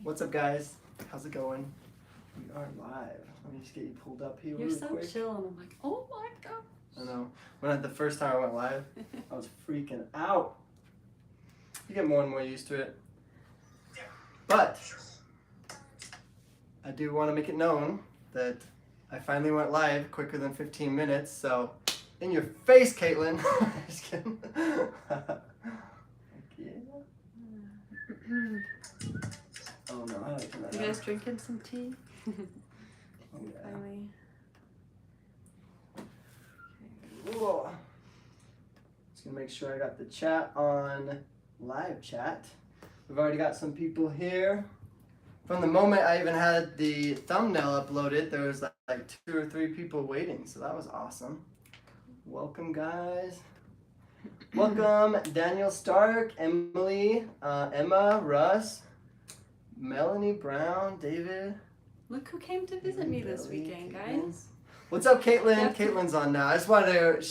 What's up, guys? How's it going? We are live. Let me just get you pulled up here. You're real so quick. chill, and I'm like, oh my gosh. I know. The first time I went live, I was freaking out. You get more and more used to it. But I do want to make it known that I finally went live quicker than 15 minutes. So, in your face, Caitlin. Just kidding. Oh no, how do I turn that You on? guys drinking some tea? Oh, yeah. Finally. Whoa. Just gonna make sure I got the chat on live chat. We've already got some people here. From the moment I even had the thumbnail uploaded, there was like 2 or 3 people waiting, so that was awesome. Welcome, guys. Welcome, Daniel Stark, Emily, Emma, Russ, Melanie Brown, David. Look who came to visit me this weekend, guys. What's up, Caitlin? Yep. Caitlin's on now. I just wanted to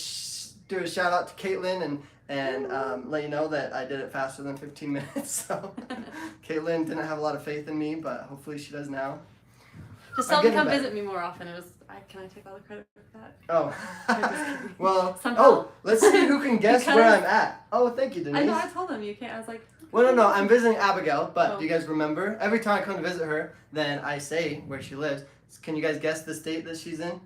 do a shout out to Caitlin and let you know that I did it faster than 15 minutes. So Caitlin didn't have a lot of faith in me, but hopefully she does now. Just tell them to come visit me more often. Can I take all the credit for that? Oh. Well, somehow. Let's see who can guess where I'm at. Oh, thank you, Denise. I know, I told them you can't. I was like, well, no, I'm visiting Abigail, but do you guys remember? Every time I come to visit her, then I say where she lives. Can you guys guess the state that she's in?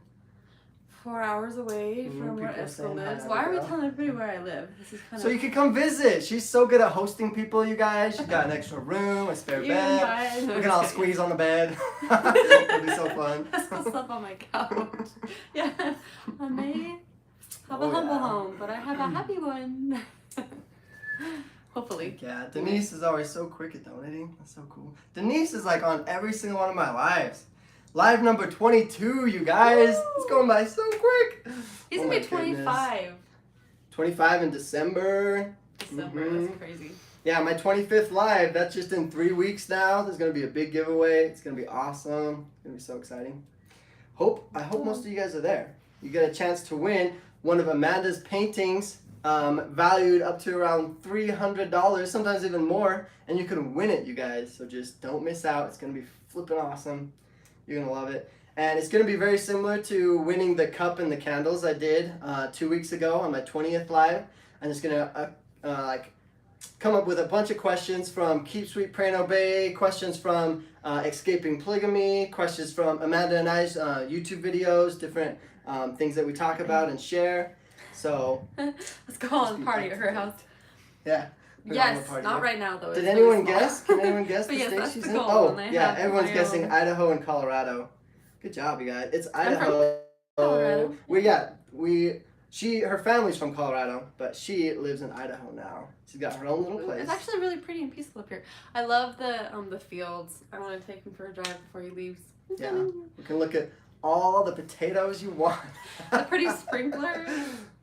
4 hours away from where Eskel lives. Why are we telling everybody where I live? This is kind so you can come visit. She's so good at hosting people, you guys. She's got an extra room, a spare bed. We can all squeeze on the bed. It'll be so fun. Eskel slept on my couch. Yeah, I may have a humble home, but I have a happy one. Hopefully. Yeah, Denise is always so quick at donating. That's so cool. Denise is like on every single one of my lives. Live number 22, you guys. Woo! It's going by so quick. He's gonna be 25. 25 in December. That's crazy. Yeah, my 25th live. That's just in 3 weeks now. There's gonna be a big giveaway. It's gonna be awesome. It's gonna be so exciting. I hope most of you guys are there. You get a chance to win one of Amanda's paintings, valued up to around $300, sometimes even more, and you can win it, you guys. So just don't miss out. It's gonna be flipping awesome. You're gonna love it. And it's gonna be very similar to winning the cup and the candles I did 2 weeks ago on my 20th live. I'm just gonna come up with a bunch of questions from Keep Sweet, Pray and Obey, questions from Escaping Polygamy, questions from Amanda and I's YouTube videos, different things that we talk about and share. So let's go on party at her house. Yeah. Yes, not right now though. Did anyone guess? Can anyone guess the state she's in? Oh, yeah, everyone's guessing Idaho and Colorado. Good job, you guys. It's Idaho. Colorado. Her family's from Colorado, but she lives in Idaho now. She's got her own little place. It's actually really pretty and peaceful up here. I love the fields. I want to take him for a drive before he leaves. Yeah, we can look at all the potatoes you want. The pretty sprinklers.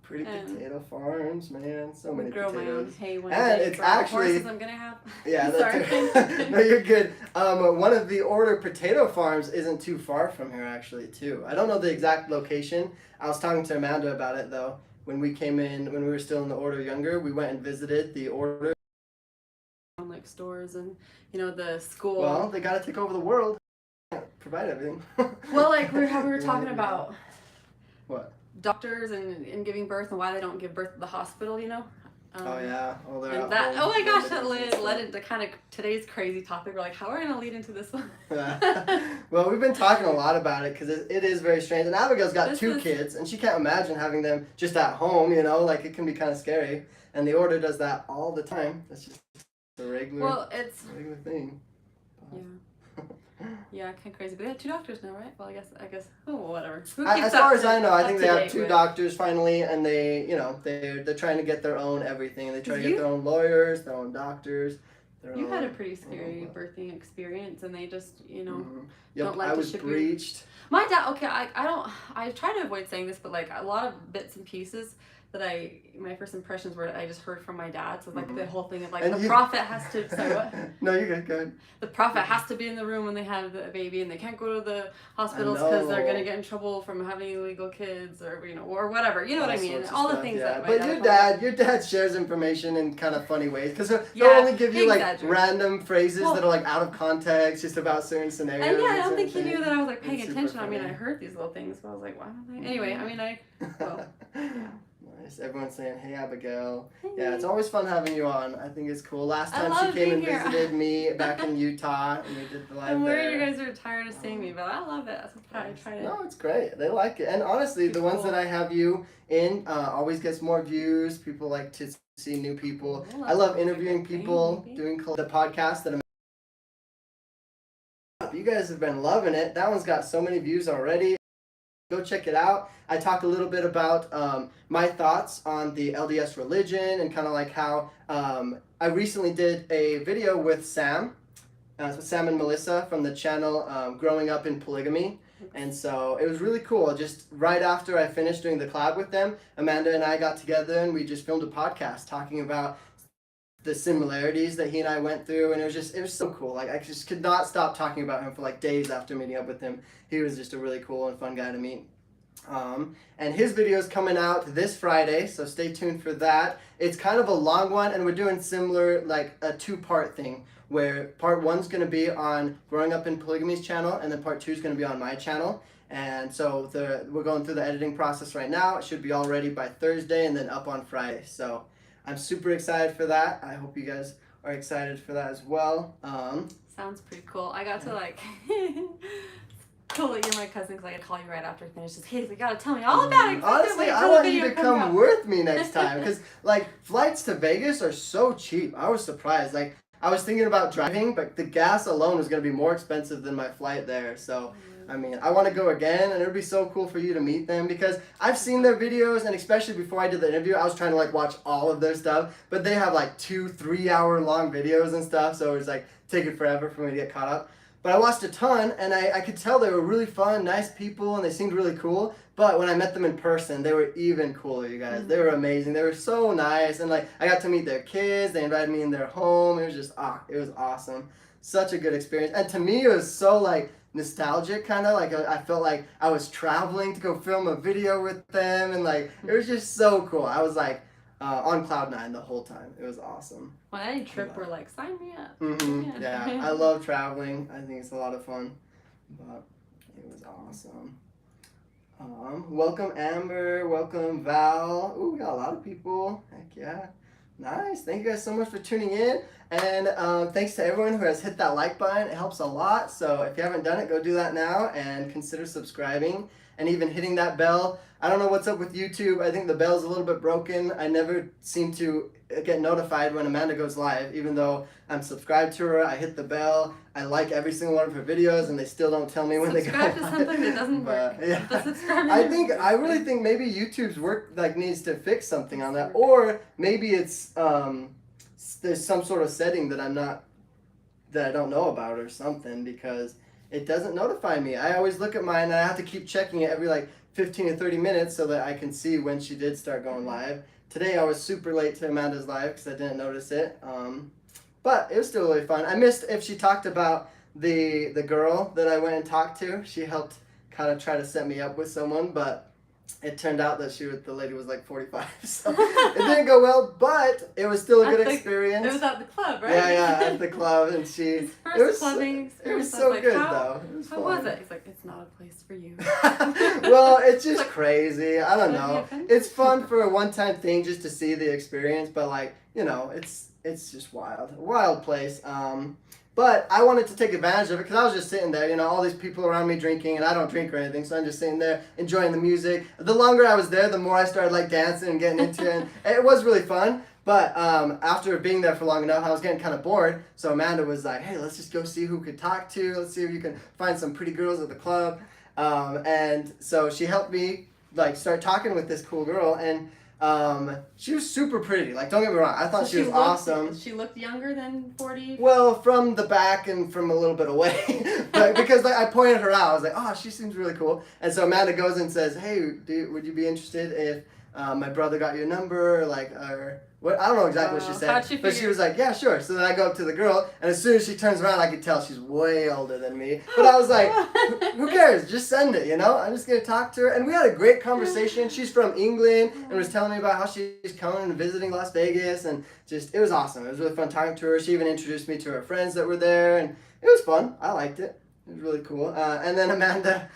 Pretty potato farms, man. So many grow potatoes. my own hay one and day it's for all the actually horses I'm gonna have. Yeah, Sorry. No, you're good. One of the Order potato farms isn't too far from here, actually, too. I don't know the exact location. I was talking to Amanda about it though. When we came in, when we were still in the Order younger, we went and visited the Order. Like stores and the school. Well, they gotta take over the world. Provide everything. Well, like we were talking about. What? Doctors and giving birth and why they don't give birth at the hospital, Oh yeah. Oh, they're and that. Oh my gosh, that led into kind of today's crazy topic. We're like, how are we gonna lead into this one? Well, we've been talking a lot about it because it is very strange. And Abigail's got 2 kids, and she can't imagine having them just at home. Like it can be kind of scary. And the Order does that all the time. That's just a regular thing. Yeah. Yeah, kind of crazy. But they have 2 doctors now, right? Well, I guess. Oh, whatever. As far as I know, I think they have 2 doctors finally, and they're trying to get their own everything. They try to get their own lawyers, their own doctors. You had a pretty scary birthing experience, and they just Yep, I was breached. My dad. Okay, I try to avoid saying this, but like a lot of bits and pieces. my first impressions were I just heard from my dad. So like the whole thing of like And the prophet has to, sorry, what? No, you're good, go ahead. The prophet has to be in the room when they have the baby, and they can't go to the hospitals because they're gonna get in trouble from having illegal kids, or or whatever. You know what I mean? All the things that. But your dad shares information in kind of funny ways because they'll only give you like random phrases that are like out of context, just about certain scenarios. And I don't think he knew that I was like paying attention. I mean, I heard these little things, but I was like, why don't they? Anyway, I mean, Nice. Everyone's saying, "Hey, Abigail." Hey. Yeah, it's always fun having you on. I think it's cool. Last time she came and visited me back in Utah, and we did the live. I'm worried you guys are tired of seeing me, but I love it. I try to. No, it's great. They like it, and honestly, the ones that I have you in always gets more views. People like to see new people. I love interviewing people, doing the podcast that I'm. You guys have been loving it. That one's got so many views already. Go check it out. I talk a little bit about my thoughts on the LDS religion and kind of like how I recently did a video with Sam and Melissa from the channel Growing Up in Polygamy. And so it was really cool. Just right after I finished doing the collab with them, Amanda and I got together and we just filmed a podcast talking about the similarities that he and I went through, and it was so cool. Like I just could not stop talking about him for like days after meeting up with him. He was just a really cool and fun guy to meet. And his video is coming out this Friday, so stay tuned for that. It's kind of a long one, and we're doing similar, like a two-part thing, where part one's going to be on Growing Up in Polygamy's channel, and then part two is going to be on my channel. And so we're going through the editing process right now. It should be all ready by Thursday and then up on Friday. So I'm super excited for that. I hope you guys are excited for that as well. Sounds pretty cool. I got to like... Cool that you're my cousin because I could call you right after I finish this. Hey, you gotta tell me all about it. Honestly, I want you to come with me next time because like flights to Vegas are so cheap. I was surprised. Like I was thinking about driving, but the gas alone was gonna be more expensive than my flight there. So I mean, I want to go again, and it would be so cool for you to meet them because I've seen their videos, and especially before I did the interview, I was trying to like watch all of their stuff, but they have like 2-3 hour long videos and stuff, so it was like taking forever for me to get caught up. But I watched a ton, and I could tell they were really fun, nice people, and they seemed really cool. But when I met them in person, they were even cooler, you guys. They were amazing. They were so nice, and like I got to meet their kids. They invited me in their home. It was just it was awesome. Such a good experience. And to me, it was so like nostalgic, kind of like I felt like I was traveling to go film a video with them, and like it was just so cool. I was like on cloud 9 the whole time. It was awesome. Well, any trip we're like, sign me up. Yeah, I love traveling. I think it's a lot of fun, but it was awesome. Welcome Amber, welcome Val. Ooh, we got a lot of people. Heck yeah. Nice. Thank you guys so much for tuning in. And thanks to everyone who has hit that like button. It helps a lot. So if you haven't done it, go do that now and consider subscribing and even hitting that bell. I don't know what's up with YouTube. I think the bell's a little bit broken. I never seem to get notified when Amanda goes live, even though I'm subscribed to her. I hit the bell. I like every single one of her videos, and they still don't tell me when they go live. Subscribe to something that doesn't work. Yeah. I really think maybe YouTube's work like needs to fix something on that, or maybe it's there's some sort of setting that I don't know about or something, because it doesn't notify me. I always look at mine, and I have to keep checking it every like 15 or 30 minutes so that I can see when she did start going live. Today I was super late to Amanda's live because I didn't notice it. But it was still really fun. I missed if she talked about the girl that I went and talked to. She helped kind of try to set me up with someone, but it turned out that the lady was like 45, so it didn't go well, but it was still a good experience. It was at the club, right? Yeah, at the club, and it was so good though. How was it? He's like, it's not a place for you. Well, it's just crazy. I don't know. It's fun for a one-time thing just to see the experience, but like, you know, it's just wild place. But I wanted to take advantage of it because I was just sitting there, you know, all these people around me drinking, and I don't drink or anything, so I'm just sitting there enjoying the music. The longer I was there, the more I started like dancing and getting into it, and it was really fun. But after being there for long enough, I was getting kind of bored, so Amanda was like, hey, let's just go see who we could talk to. Let's see if you can find some pretty girls at the club. And so she helped me like start talking with this cool girl, and she was super pretty. Like, don't get me wrong, I thought she was awesome. She looked younger than 40? Well, from the back and from a little bit away. But because like, I pointed her out, I was like, oh, she seems really cool. And so Amanda goes and says, hey, would you be interested if my brother got your number, like, or what? I don't know exactly what she said, but she was like, yeah, sure. So then I go up to the girl, and as soon as she turns around, I could tell she's way older than me. But I was like, who cares? Just send it, you know? I'm just gonna talk to her, and we had a great conversation. She's from England and was telling me about how she's coming and visiting Las Vegas, and just it was awesome. It was really fun talking to her. She even introduced me to her friends that were there, and it was fun. I liked it. It was really cool. And then Amanda.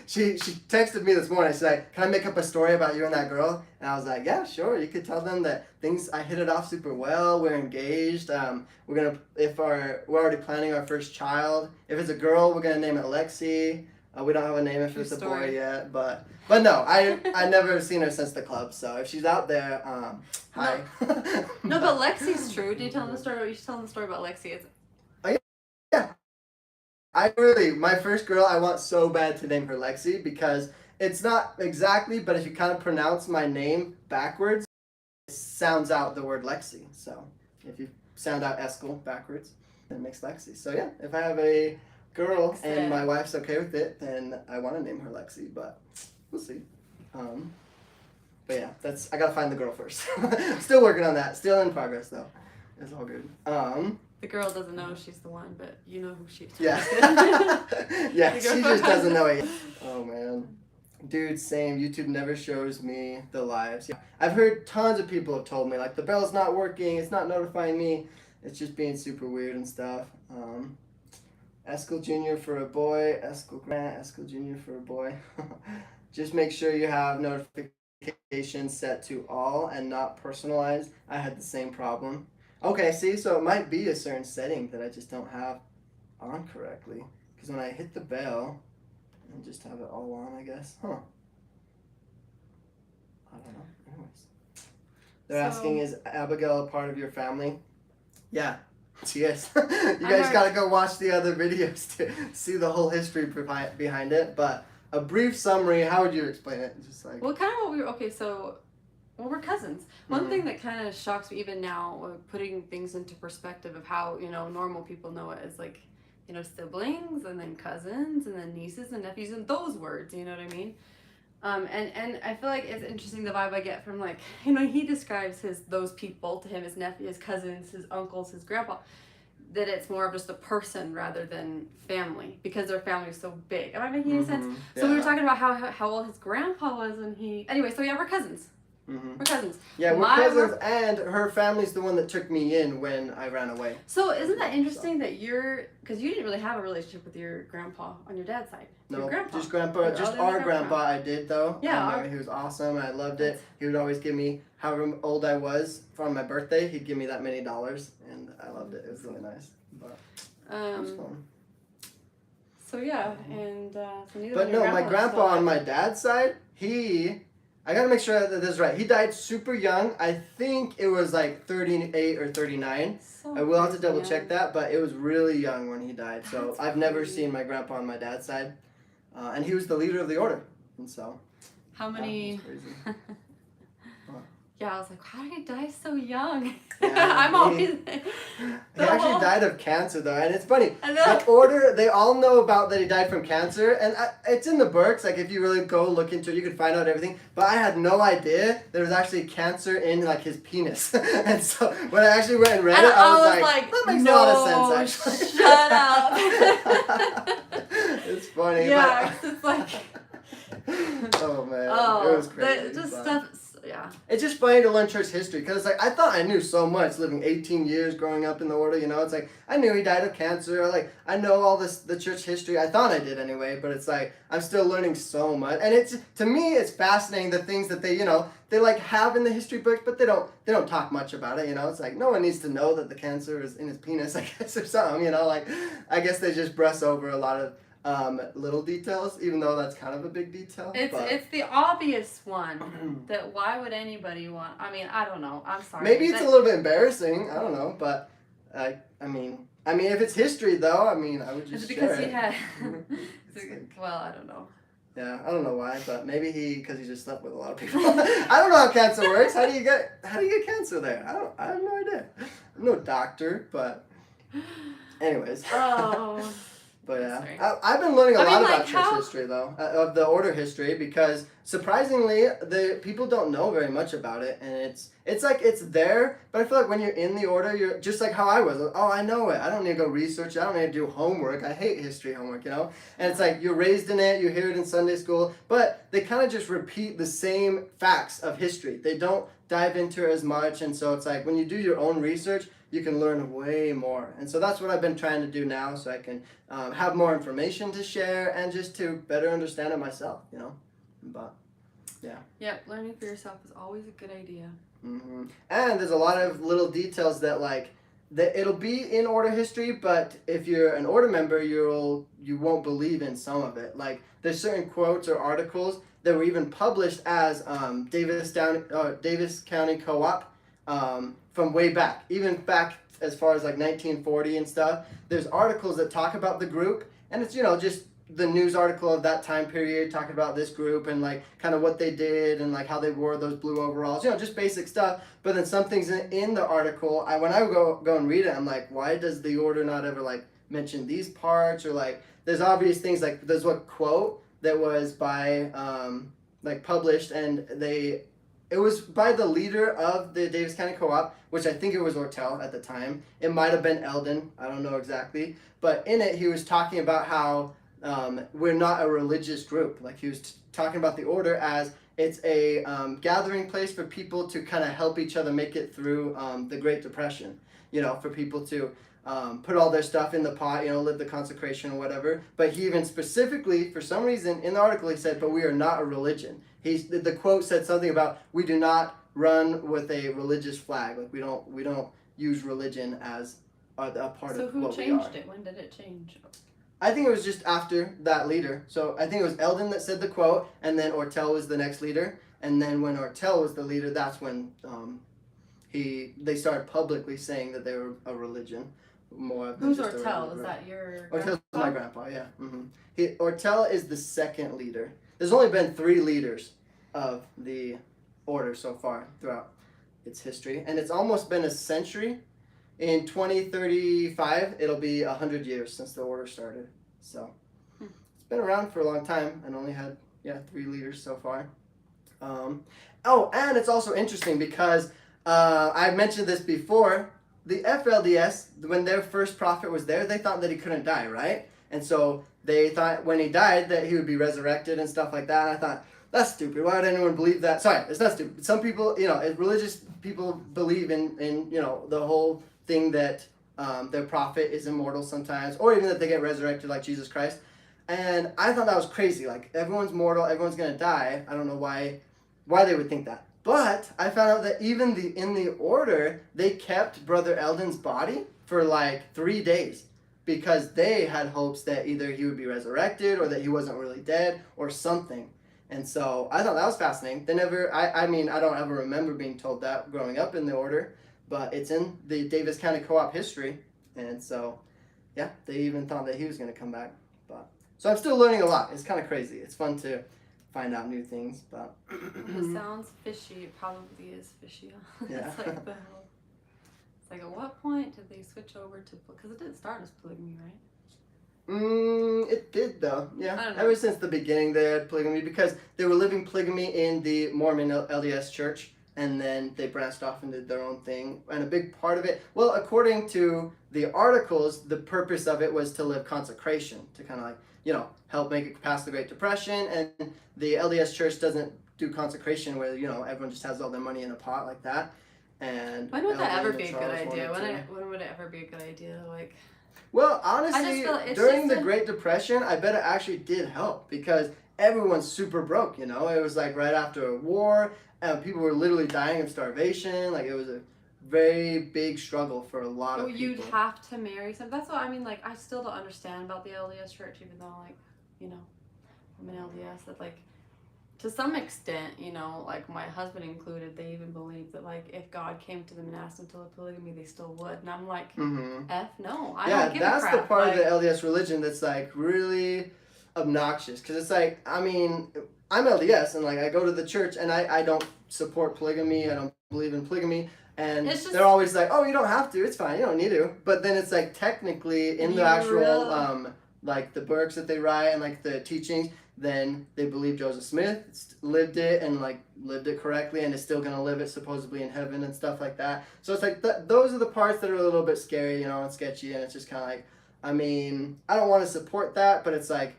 She texted me this morning. She's like, "Can I make up a story about you and that girl?" And I was like, "Yeah, sure. You could tell them that I hit it off super well. We're engaged. We're already planning our first child. If it's a girl, we're gonna name it Lexi. We don't have a name if it's a boy yet, but no, I never seen her since the club. So if she's out there, hi." No, but Lexi's true. Do you tell them the story? You should tell them the story about Lexi. Yeah. My first girl, I want so bad to name her Lexi because it's not exactly, but if you kind of pronounce my name backwards, it sounds out the word Lexi. So if you sound out Eskel backwards, then it makes Lexi. So yeah, if I have a girl and my wife's okay with it, then I want to name her Lexi, but we'll see. But yeah, I gotta find the girl first. Still working on that. Still in progress though. It's all good. The girl doesn't know she's the one, but you know who she is. Yeah. Yeah, she just doesn't know it yet. Oh, man. Dude, same. YouTube never shows me the lives. Yeah. I've heard tons of people have told me, like, the bell's not working, it's not notifying me, it's just being super weird and stuff. Eskel Jr. for a boy, Eskel Grant, Eskel Jr. for a boy. Just make sure you have notifications set to all and not personalized. I had the same problem. Okay, see, so it might be a certain setting that I just don't have on correctly. Because when I hit the bell, and just have it all on, I guess. Huh. I don't know. Anyways. They're asking, is Abigail a part of your family? Yeah, she is. You guys gotta go watch the other videos to see the whole history behind it. But a brief summary, how would you explain it? Just like... Well, kind of what we were... Okay, so... Well, we're cousins. One thing that kind of shocks me even now, putting things into perspective of how, normal people know it is like, siblings and then cousins and then nieces and nephews and those words, you know what I mean? And I feel like it's interesting the vibe I get from like, he describes those people to him, his nephew, his cousins, his uncles, his grandpa, that it's more of just a person rather than family because their family is so big. Am I making any sense? Yeah. So we were talking about how old his grandpa was and anyway, so yeah, we're cousins. We're cousins. Yeah, we're cousins, and her family's the one that took me in when I ran away. So isn't that interesting that because you didn't really have a relationship with your grandpa on your dad's side? No, just grandpa. Just our grandpa I did, though. Yeah. He was awesome, and I loved it. He would always give me, however old I was, for my birthday, he'd give me that many dollars, and I loved it. It was really nice. But it was fun. So yeah, and but no, my grandpa on my dad's side, I gotta make sure that this is right. He died super young. I think it was like 38 or 39. I will have to double check that, but it was really young when he died. So I've never seen my grandpa on my dad's side. And he was the leader of the order. And so. How many? Crazy. Yeah, I was like, how did he die so young? Yeah, he actually died of cancer, though, and it's funny. The order, they all know about that he died from cancer, and it's in the books. Like, if you really go look into it, you can find out everything. But I had no idea there was actually cancer in, like, his penis. And so, when I actually went and read it, I was like, that makes a lot of sense, actually. Shut up. It's funny. Yeah, it's like... Oh, man. It was crazy. Stuff... Yeah. It's just funny to learn church history because it's like I thought I knew so much living 18 years growing up in the order, It's like I knew he died of cancer, like I know all the church history. I thought I did anyway, but it's like I'm still learning so much. And to me it's fascinating the things that they like have in the history books, but they don't talk much about it, It's like no one needs to know that the cancer is in his penis, I guess, or something, like I guess they just brush over a lot of little details, even though that's kind of a big detail. It's the obvious one that why would anybody want? I mean, I don't know. I'm sorry. Maybe it's a little bit embarrassing. I don't know, but I mean, if it's history though, I would just share it. He had. Well, I don't know. Yeah, I don't know why, but maybe because he just slept with a lot of people. I don't know how cancer works. How do you get cancer there? I have no idea. I'm no doctor, but anyways. Oh. But yeah, History. I've been learning a lot like, about church history though, of the order history, because surprisingly, the people don't know very much about it, and it's like it's there, but I feel like when you're in the order, you're just like how I was. Oh, I know it. I don't need to go research it. I don't need to do homework. I hate history homework, you know. And it's like you're raised in it, you hear it in Sunday school, but they kind of just repeat the same facts of history. They don't dive into it as much, and so it's like when you do your own research, you can learn way more. And so that's what I've been trying to do now, so I can have more information to share and just to better understand it myself, you know. But yeah. Yep, learning for yourself is always a good idea. Mm-hmm. And there's a lot of little details that it'll be in order history, but if you're an order member, you won't believe in some of it. Like there's certain quotes or articles that were even published as Davis County Co-op from way back, even back as far as like 1940 and stuff. There's articles that talk about the group, and it's just the news article of that time period talking about this group and like kind of what they did and like how they wore those blue overalls, just basic stuff. But then some things in the article, when I go and read it, I'm like, why does the order not ever like mention these parts? Or like there's obvious things, like there's one quote that was by like published, and it was by the leader of the Davis County Co-op, which I think it was Ortel at the time. It might have been Eldon, I don't know exactly. But in it, he was talking about how we're not a religious group. Like he was talking about the order as it's a gathering place for people to kind of help each other make it through the Great Depression. For people to put all their stuff in the pot, live the consecration or whatever. But he even specifically, for some reason, in the article, he said, but we are not a religion. The quote said something about, we do not run with a religious flag. Like we don't use religion as a part of what we are. So who changed it? When did it change? I think it was just after that leader. So I think it was Eldon that said the quote, and then Ortel was the next leader. And then when Ortel was the leader, that's when they started publicly saying that they were a religion. More than Who's just a Ortel? religion. Is that your Ortel's grandpa? my grandpa, yeah. Mm-hmm. Ortel is the second leader. There's only been 3 leaders of the order so far throughout its history, and it's almost been a century. In 2035, it'll be 100 years since the order started. So it's been around for a long time, and only had 3 leaders so far. And it's also interesting because I mentioned this before. The FLDS, when their first prophet was there, they thought that he couldn't die, right? And so they thought when he died that he would be resurrected and stuff like that. And I thought, that's stupid. Why would anyone believe that? Sorry, it's not stupid. Some people, religious people believe in the whole thing that their prophet is immortal sometimes, or even that they get resurrected like Jesus Christ. And I thought that was crazy. Like, everyone's mortal, everyone's going to die. I don't know why they would think that. But I found out that even in the order, they kept Brother Eldon's body for like 3 days because they had hopes that either he would be resurrected or that he wasn't really dead or something. And so I thought that was fascinating. They never, I mean, I don't ever remember being told that growing up in the order, but it's in the Davis County Co-op history. And so, yeah, they even thought that he was going to come back. So I'm still learning a lot. It's kind of crazy. It's fun to find out new things, but It sounds fishy. It probably is fishy. Yeah. It's like at what point did they switch over to, because it didn't start as polygamy, right? It did though. I Yeah. don't know. Ever since the beginning, they had polygamy because they were living polygamy in the Mormon LDS church, and then they branched off and did their own thing. And a big part of it, well, according to the articles, the purpose of it was to live consecration, to kind of like, help make it past the Great Depression. And the LDS church doesn't do consecration where, everyone just has all their money in a pot like that. And When would that Eldon ever and be a good Charles idea? wanted to. When would it ever be a good idea? Like, Well, honestly, feel it's during just the Great Depression, I bet it actually did help because everyone's super broke, It was like right after a war, and people were literally dying of starvation. Like, it was a very big struggle for a lot of people. you'd have to marry some. That's what I mean. Like, I still don't understand about the LDS church, even though, like, I'm an LDS. That, like, to some extent, like my husband included, they even believe that, like, if God came to them and asked them to live polygamy, they still would. And I'm like, F no, I don't give a crap. That's the part like, of the LDS religion that's like really obnoxious because it's like, I mean, I'm LDS and like I go to the church and I don't support polygamy. I don't believe in polygamy. And they're always like, oh, you don't have to. It's fine. You don't need to. But then it's like technically in the actual like the books that they write and like the teachings, then they believe Joseph Smith lived it and like lived it correctly and is still gonna live it supposedly in heaven and stuff like that. So it's like those are the parts that are a little bit scary, you know, and sketchy, and it's just kind of like, I mean, I don't want to support that, but it's like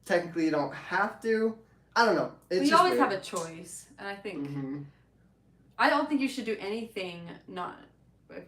technically you don't have to. I don't know. It's you always weird. have a choice, and I think Mm-hmm. I don't think you should do anything not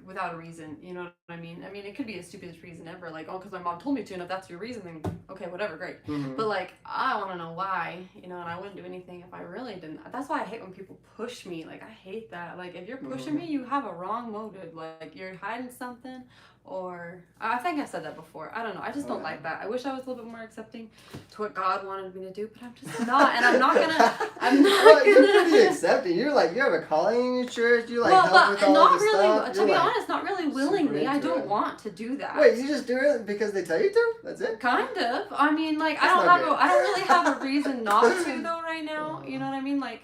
without a reason. You know what I mean? I mean, it could be the stupidest reason ever, like, oh, because my mom told me to, and if that's your reason, then okay, whatever, great. Mm-hmm. But like, I want to know why, you know, and I wouldn't do anything if I really didn't. That's why I hate when people push me. Like, I hate that. Like, if you're pushing me, you have a wrong motive. Like, you're hiding something, or I think I said that before. I don't know. I just don't like that. I wish I was a little bit more accepting to what God wanted me to do, but I'm just not, and I'm not gonna. Well, you're pretty accepting. You're like, you have a calling in your church. You like help with all not this really. stuff. To be honest, not really willingly. I don't it. want to do that. Wait, you just do it because they tell you to? That's it? Kind of. I mean, like, That's I not don't really have a reason not to though right now. You know what I mean? Like,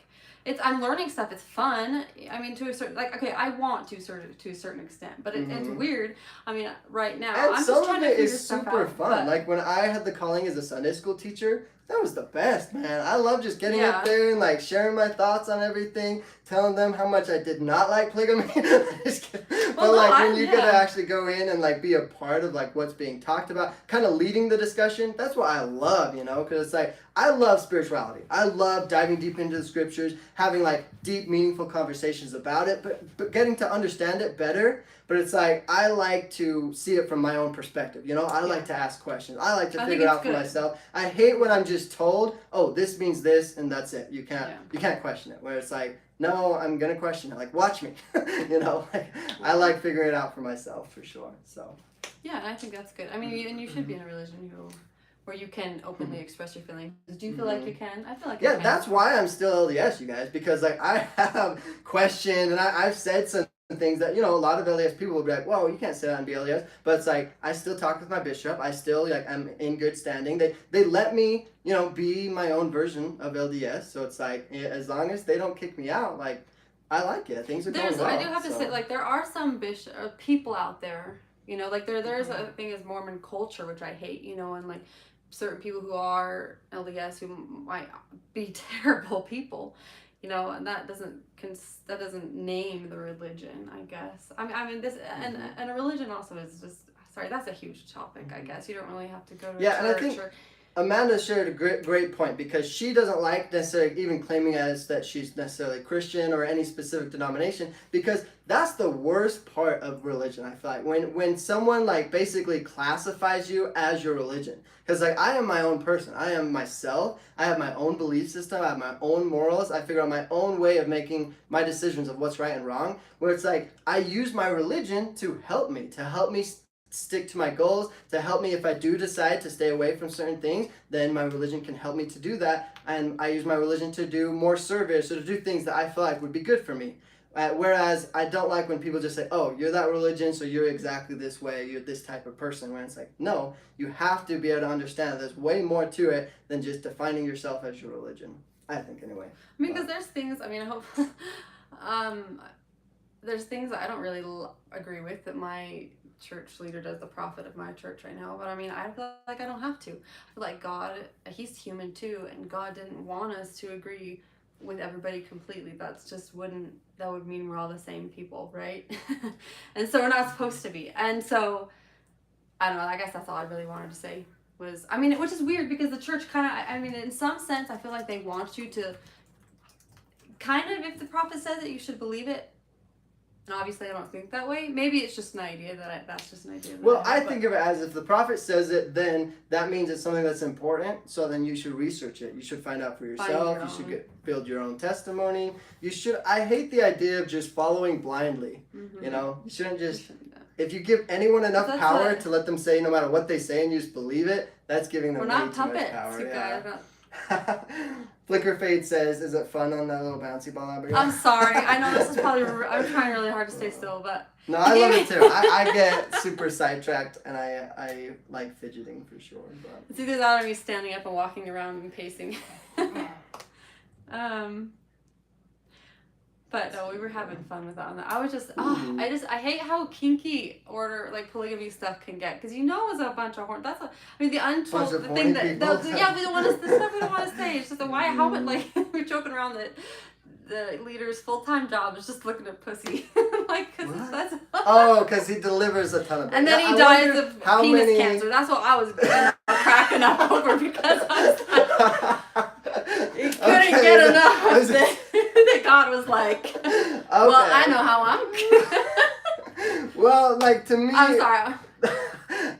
I'm learning stuff. It's fun. I mean, to a certain, like, okay, I want to to a certain extent, but it's weird. I mean, right now, And I'm some just trying of to it figure is stuff super out, fun. but- Like when I had the calling as a Sunday school teacher, that was the best, man. I love just getting Yeah. up there and like sharing my thoughts on everything, telling them how much I did not like polygamy. Just kidding. But like when you get to actually go in and like be a part of like what's being talked about, kind of leading the discussion, that's what I love, you know, because it's like I love spirituality. I love diving deep into the scriptures, having like deep, meaningful conversations about it, but getting to understand it better. But it's like I like to see it from my own perspective, you know. I like to ask questions. I like to figure it out for myself. I hate when I'm just told, "Oh, this means this," and that's it. You can't question it. Where it's like, no, I'm gonna question it. Like, watch me, you know. Like, I like figuring it out for myself for sure. So. Yeah, and I think that's good. I mean, and you should be in a religion where you can openly express your feelings. Do you feel like you can? I feel like I can. That's why I'm still LDS, you guys, because like I have questioned and I've said some things that, you know, a lot of LDS people will be like, whoa, you can't say that and be LDS. But it's like I still talk with my bishop. I still like I'm in good standing. They let me, you know, be my own version of LDS. So it's like as long as they don't kick me out, like I like it. Things are going well. I do have to say, like, there are some people out there, you know, like there's a thing as Mormon culture, which I hate, you know, and like certain people who are LDS who might be terrible people, you know, and that doesn't name the religion, I guess. I mean this and a religion also is just, sorry, that's a huge topic, I guess. You don't really have to go to a church. And I think Amanda shared a great point because she doesn't like necessarily even claiming as that she's necessarily Christian or any specific denomination, because that's the worst part of religion. I feel like when someone like basically classifies you as your religion, because like I am my own person, I am myself, I have my own belief system, I have my own morals, I figure out my own way of making my decisions of what's right and wrong, where it's like I use my religion to help me stick to my goals, to help me if I do decide to stay away from certain things, then my religion can help me to do that, and I use my religion to do more service or to do things that I feel like would be good for me. Whereas I don't like when people just say, oh, you're that religion, so you're exactly this way, you're this type of person, when it's like, no, you have to be able to understand that there's way more to it than just defining yourself as your religion, I think anyway. I mean, because there's things, I mean, I hope, there's things that I don't really agree with that my church leader does, the prophet of my church right now, but I mean, I feel like I don't have to. I feel like God, he's human too, and God didn't want us to agree with everybody completely. That would mean we're all the same people, right? And so we're not supposed to be. And so I don't know, I guess that's all I really wanted to say was, I mean, which is weird because the church kind of, I mean, in some sense I feel like they want you to kind of, if the prophet says it, you should believe it. And obviously I don't think that way. Maybe it's just an idea that's just an idea. Well, I think of it as if the prophet says it, then that means it's something that's important. So then you should research it. You should find out for yourself. You should build your own testimony. I hate the idea of just following blindly. Mm-hmm. You know, you shouldn't just, if you give anyone enough power to let them say no matter what they say and you just believe it, that's giving them way too much power. You guys. Flicker Fade says, is it fun on that little bouncy ball out here? I'm sorry. I know this is probably, I'm trying really hard to stay still, but. No, I love it too. I get super sidetracked and I like fidgeting for sure. But. It's either that or me standing up and walking around and pacing. But no, we were having fun with that one. I was just, Mhm. I hate how kinky order like polygamy stuff can get, because you know it's a bunch of horn. That's a, I mean the Bunch untold, of the horny thing that people. yeah, we don't want to, the stuff we don't want to say. It's just a why, how much, like we're joking around that the leader's full-time job is just looking at pussy, like because What? that's. Oh, because he delivers a ton of babies. And then he I dies wonder of how penis many... cancer. That's what I was cracking up over, because I was like, he couldn't get enough that God was like, well, I know how I'm. Well, like to me, I'm sorry.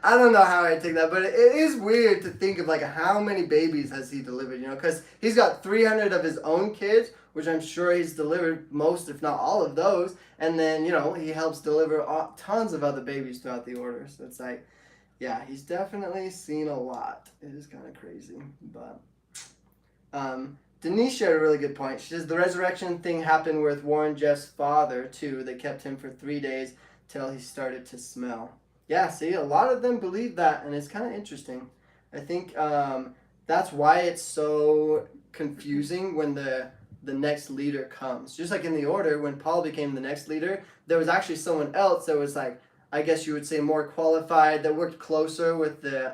I don't know how I take that, but it is weird to think of like how many babies has he delivered, you know, because he's got 300 of his own kids, which I'm sure he's delivered most, if not all of those, and then, you know, he helps deliver tons of other babies throughout the order, so it's like, yeah, he's definitely seen a lot. It is kind of crazy, but Denise shared a really good point. She says the resurrection thing happened with Warren Jeff's father too. They kept him for 3 days till he started to smell. Yeah, see, a lot of them believe that, and it's kind of interesting. I think that's why it's so confusing when the next leader comes. Just like in the order, when Paul became the next leader, there was actually someone else that was like, I guess you would say, more qualified, that worked closer with the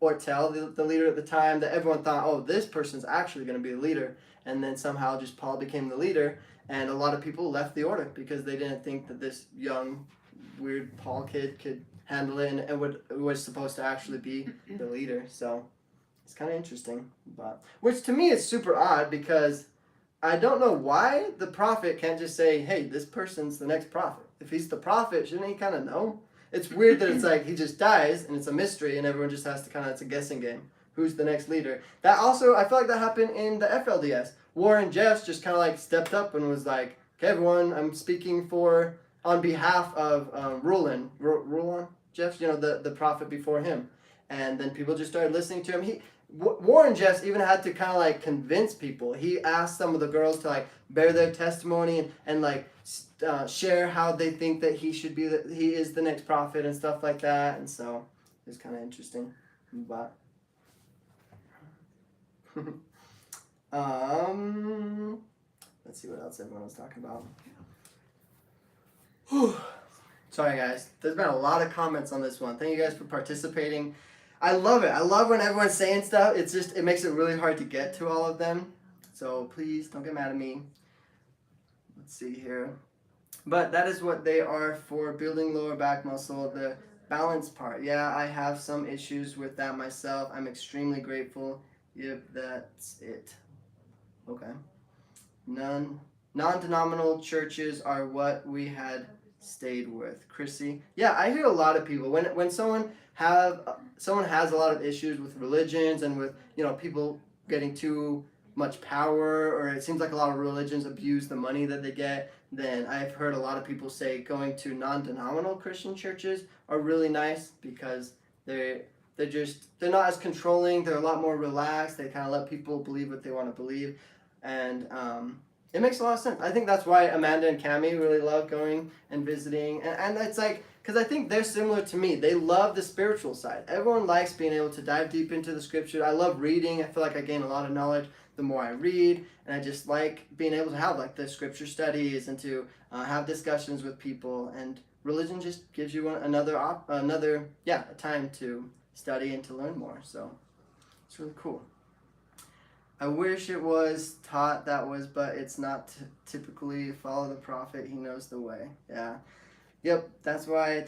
Ortel, the leader at the time, that everyone thought, oh, this person's actually going to be the leader. And then somehow just Paul became the leader, and a lot of people left the order because they didn't think that this young, weird Paul kid could handle it and was supposed to actually be the leader. So it's kind of interesting. But which to me is super odd, because I don't know why the prophet can't just say, hey, this person's the next prophet. If he's the prophet, shouldn't he kind of know? It's weird that it's like he just dies and it's a mystery and everyone just has to kind of, it's a guessing game. Who's the next leader? That also, I feel like that happened in the FLDS. Warren Jeffs just kind of like stepped up and was like, okay, everyone, I'm speaking on behalf of Rulon Jeffs, you know, the prophet before him. And then people just started listening to him. Warren Jeffs even had to kind of like convince people. He asked some of the girls to like bear their testimony and like share how they think that he is the next prophet and stuff like that. And so it's kind of interesting. But let's see what else everyone was talking about. Whew. Sorry guys, there's been a lot of comments on this one. Thank you guys for participating. I love it. I love when everyone's saying stuff. It makes it really hard to get to all of them. So please don't get mad at me. Let's see here. But that is what they are for: building lower back muscle, the balance part. Yeah, I have some issues with that myself. I'm extremely grateful. Yep, that's it. Okay. Non-denominational churches are what we had stayed with. Chrissy. Yeah, I hear a lot of people when someone has a lot of issues with religions and with, you know, people getting too much power, or it seems like a lot of religions abuse the money that they get, then I've heard a lot of people say going to non-denominational Christian churches are really nice, because they're not as controlling. They're a lot more relaxed. They kind of let people believe what they want to believe, and it makes a lot of sense. I think that's why Amanda and Cammie really love going and visiting, and it's like, because I think they're similar to me. They love the spiritual side. Everyone likes being able to dive deep into the scripture. I love reading. I feel like I gain a lot of knowledge the more I read, and I just like being able to have like the scripture studies and to have discussions with people. And religion just gives you another time to study and to learn more. So it's really cool. I wish it was taught that was, but it's not typically follow the prophet. He knows the way. Yeah. Yep. That's why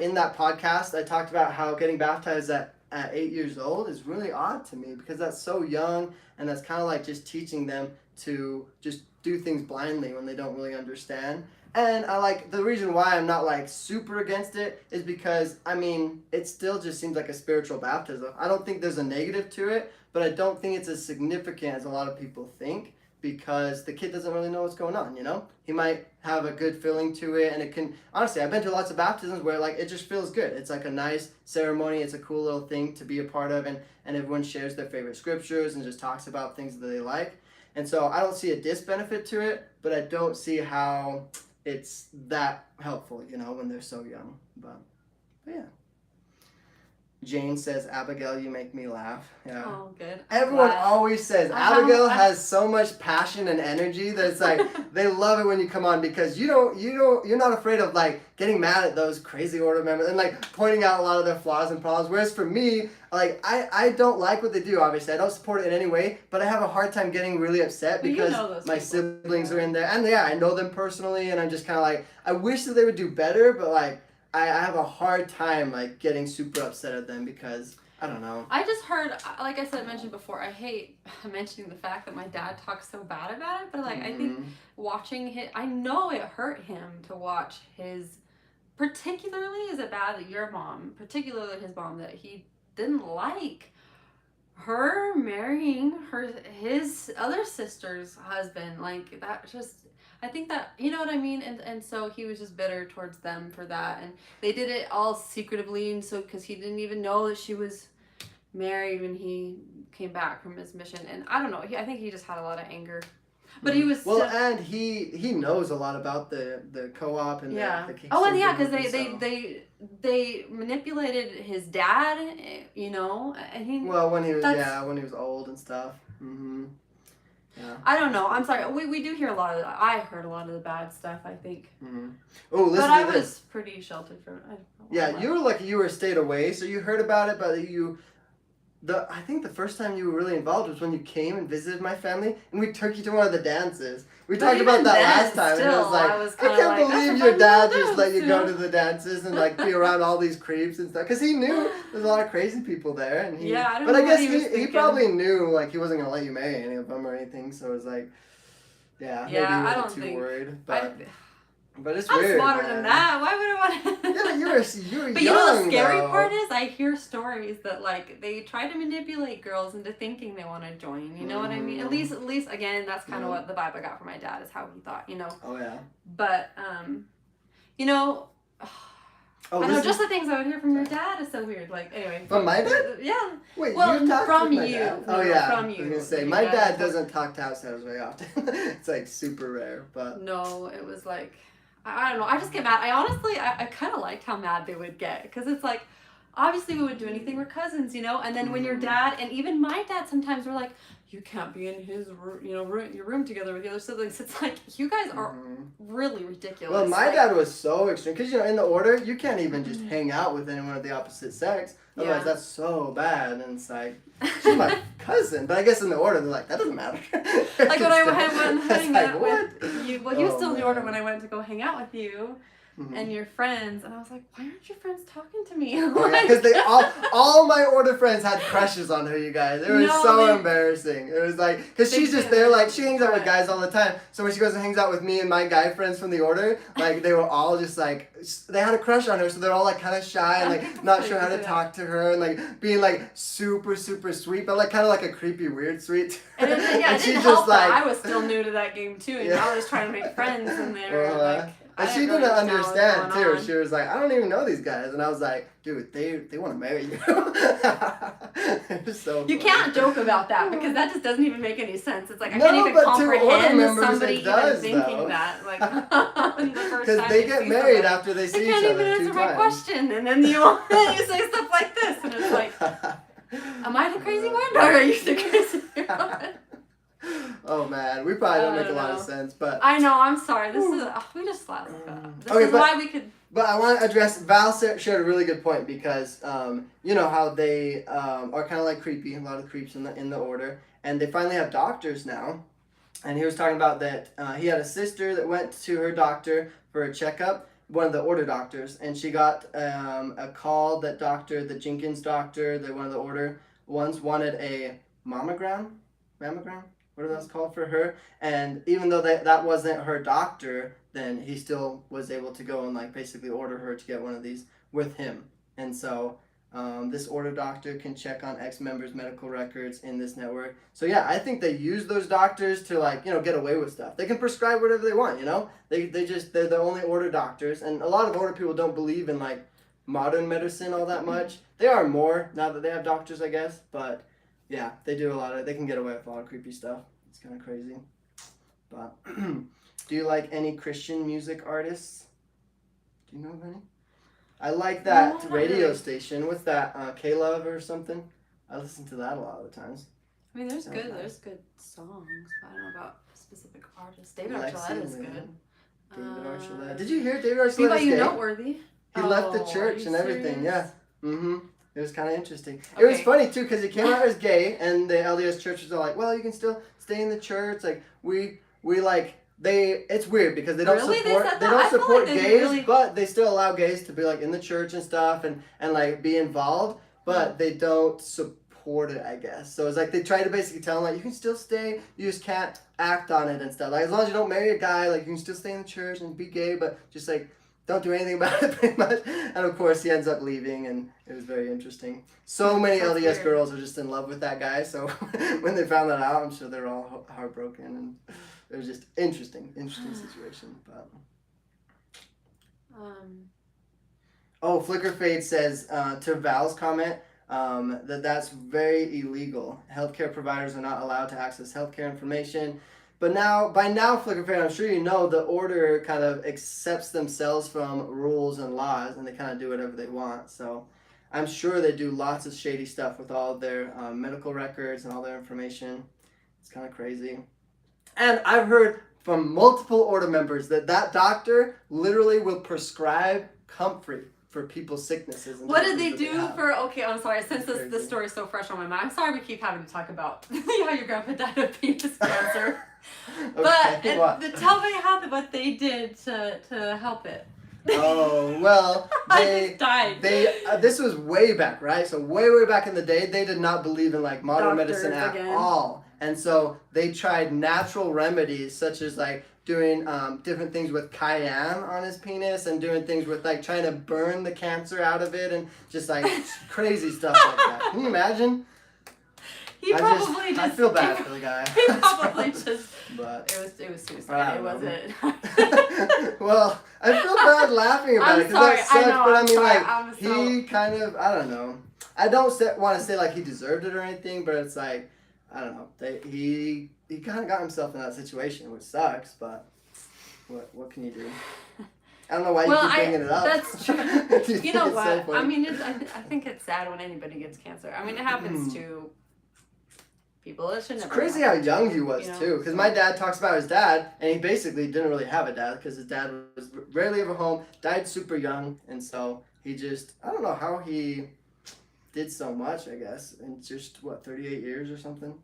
in that podcast I talked about how getting baptized at 8 years old is really odd to me, because that's so young, and that's kind of like just teaching them to just do things blindly when they don't really understand. And I like, the reason why I'm not like super against it is because, I mean, it still just seems like a spiritual baptism. I don't think there's a negative to it, but I don't think it's as significant as a lot of people think, because the kid doesn't really know what's going on, you know? He might have a good feeling to it, and it can, honestly, I've been to lots of baptisms where like it just feels good. It's like a nice ceremony. It's a cool little thing to be a part of, and everyone shares their favorite scriptures and just talks about things that they like. And so I don't see a disbenefit to it, but I don't see how it's that helpful, you know, when they're so young. But yeah. Jane says, Abigail, you make me laugh. Yeah. Oh, good. Everyone Glad. always says Abigail has so much passion and energy that it's like they love it when you come on because you're not afraid of like getting mad at those crazy order members and like pointing out a lot of their flaws and problems. Whereas for me, like I don't like what they do. Obviously, I don't support it in any way, but I have a hard time getting really upset because my siblings are in there, and yeah, I know them personally, and I'm just kind of like I wish that they would do better, but like I have a hard time like getting super upset at them because. I don't know. I just heard, like I mentioned before, I hate mentioning the fact that my dad talks so bad about it, but like I think watching his, I know it hurt him to watch his, particularly is it bad that your mom, particularly his mom, that he didn't like her marrying his other sister's husband, like that just. I think that, you know what I mean? And so he was just bitter towards them for that. And they did it all secretively. And so, because he didn't even know that she was married when he came back from his mission. And I don't know. I think he just had a lot of anger. But he was well, and he knows a lot about the co-op and the Kickstarter. Oh, and yeah, because they manipulated his dad, you know, and he. Well, when he was old and stuff. Mm-hmm. Yeah. I don't know. I'm sorry. We do hear a lot of. I heard a lot of the bad stuff. I think. Mm-hmm. Oh, listen. But I was pretty sheltered from it. Yeah, you were lucky. You were stayed away, so you heard about it, but I think the first time you were really involved was when you came and visited my family, and we took you to one of the dances. We talked about that last time, and it was like, I can't believe your dad just let you go to the dances and like be around all these creeps and stuff, because he knew there's a lot of crazy people there, and I guess he probably knew like he wasn't gonna let you marry any of them or anything, so it was like, maybe he wasn't too worried, but it's weird. I'm smarter than that. Why would I want to? Yeah, but you were But young, you know the scary part is, I hear stories that like they try to manipulate girls into thinking they want to join. You know what I mean? At least again, that's kind of what the vibe I got from my dad is how he thought. You know. Oh yeah. But you know. I know, just the things I would hear from your dad is so weird. Like, anyway. From my dad? Yeah. Wait, well, you talked from to my you. dad? No, oh, yeah. From you. I was going to say, my dad doesn't talk to outsiders very often. It's, like, super rare, but... No, it was, like... I don't know. I just get mad. I honestly, I kind of liked how mad they would get. Because it's, like, obviously we would do anything. We're cousins, you know? And then when your dad, and even my dad sometimes were like, you can't be in his your room together with the other siblings. It's like, you guys are really ridiculous. Well, my dad was so extreme. Because, you know, in the order, you can't even just hang out with anyone of the opposite sex. Otherwise, that's so bad. And it's like, she's my cousin. But I guess in the order, they're like, that doesn't matter. Like when I went hang out with you. Well, he was still in the order when I went to go hang out with you. And your friends, and I was like, why aren't your friends talking to me? Because they all my order friends had crushes on her, you guys. It was so embarrassing. It was like, because she's just there, like, she hangs out with guys all the time. So when she goes and hangs out with me and my guy friends from the order, like, they were all just like, they had a crush on her, so they're all like kind of shy and like not sure how to talk to her and like being like super, super sweet, but like kind of like a creepy, weird sweet. And it didn't help that I was still new to that game too, and I was trying to make friends in there. Like, and she didn't understand too. She was like, I don't even know these guys. And I was like, dude, they want to marry you. It was so you funny. Can't joke about that because that just doesn't even make any sense. It's like, I can't even comprehend somebody even thinking that. Like, because they get married after they see each other 2 times. I can't even answer my question. And then you say stuff like this. And it's like, am I the crazy one? Or are you the crazy one? Oh man, we probably don't make a lot of sense, but I know. I'm sorry. This is we just laughed. This is why we could. But I want to address. Val shared a really good point because you know how they are kind of like creepy. A lot of creeps in the order, and they finally have doctors now. And he was talking about that he had a sister that went to her doctor for a checkup, one of the order doctors, and she got a call that the Jenkins doctor, one of the order ones, wanted a mammogram, whatever that's called for her, and even though that wasn't her doctor, then he still was able to go and like basically order her to get one of these with him. And so this order doctor can check on ex-members' medical records in this network. So yeah, I think they use those doctors to like, you know, get away with stuff. They can prescribe whatever they want, you know? They're the only order doctors, and a lot of order people don't believe in like modern medicine all that much. They are more now that they have doctors, I guess, but yeah, they can get away with a lot of creepy stuff. It's kind of crazy. But do you like any Christian music artists? Do you know of any? I like that No, not radio really. station. What's that? K-Love or something? I listen to that a lot of the times. I mean, Sounds nice. there's good songs, but I don't know about specific artists. David Lexi Archuleta is Lynn, good. David Archuleta. Did you hear David Be about Archuleta's you gay? noteworthy. He left the Oh, are church you and everything. serious? Yeah. Mm-hmm. It was kind of interesting. It was Okay. funny too because he came out as gay, and the LDS churches are like, "Well, you can still stay in the church. Like we like they." It's weird because they don't Really? They support said they that? don't I feel support like they gays, really- but they still allow gays to be like in the church and stuff and like be involved, but they don't support it, I guess. So it's like they try to basically tell them like you can still stay, you just can't act on it and stuff. Like as long as you don't marry a guy, like you can still stay in the church and be gay, but just like don't do anything about it pretty much. And of course he ends up leaving, and it was very interesting. So many That's LDS weird. girls are just in love with that guy, so when they found that out, I'm sure they're all heartbroken, and it was just interesting situation. But oh, Flicker Fade says to Val's comment that's very illegal. Healthcare providers are not allowed to access healthcare information. But by now, Flicker Fade, I'm sure you know, the order kind of accepts themselves from rules and laws, and they kind of do whatever they want. So I'm sure they do lots of shady stuff with all of their medical records and all their information. It's kind of crazy. And I've heard from multiple order members that doctor literally will prescribe comfrey for people's sicknesses. And What did they diseases that do have. for? Okay, I'm sorry. Since Crazy. this story's so fresh on my mind, I'm sorry we keep having to talk about how your grandpa died of penis cancer. But tell me what they did to help it. Oh well, I they just died. this was way back, right? So way back in the day, they did not believe in like modern medicine at all, and so they tried natural remedies such as like doing different things with cayenne on his penis and doing things with like trying to burn the cancer out of it and just like crazy stuff like that. Can you imagine? I feel bad for the guy. He probably just. But it was suicide. It wasn't. Well, I feel bad laughing about it because that sucks. But I mean, like he kind of, I don't know. I don't want to say like he deserved it or anything, but it's like I don't know. He kind of got himself in that situation, which sucks. But what can you do? I don't know why you keep bringing it up. That's true. You know what? So I mean, I think it's sad when anybody gets cancer. I mean, it happens to people. It's crazy how young he was too. Because my dad talks about his dad, and he basically didn't really have a dad because his dad was rarely ever home, died super young, and so he just I don't know how he did so much. I guess in just 38 years or something.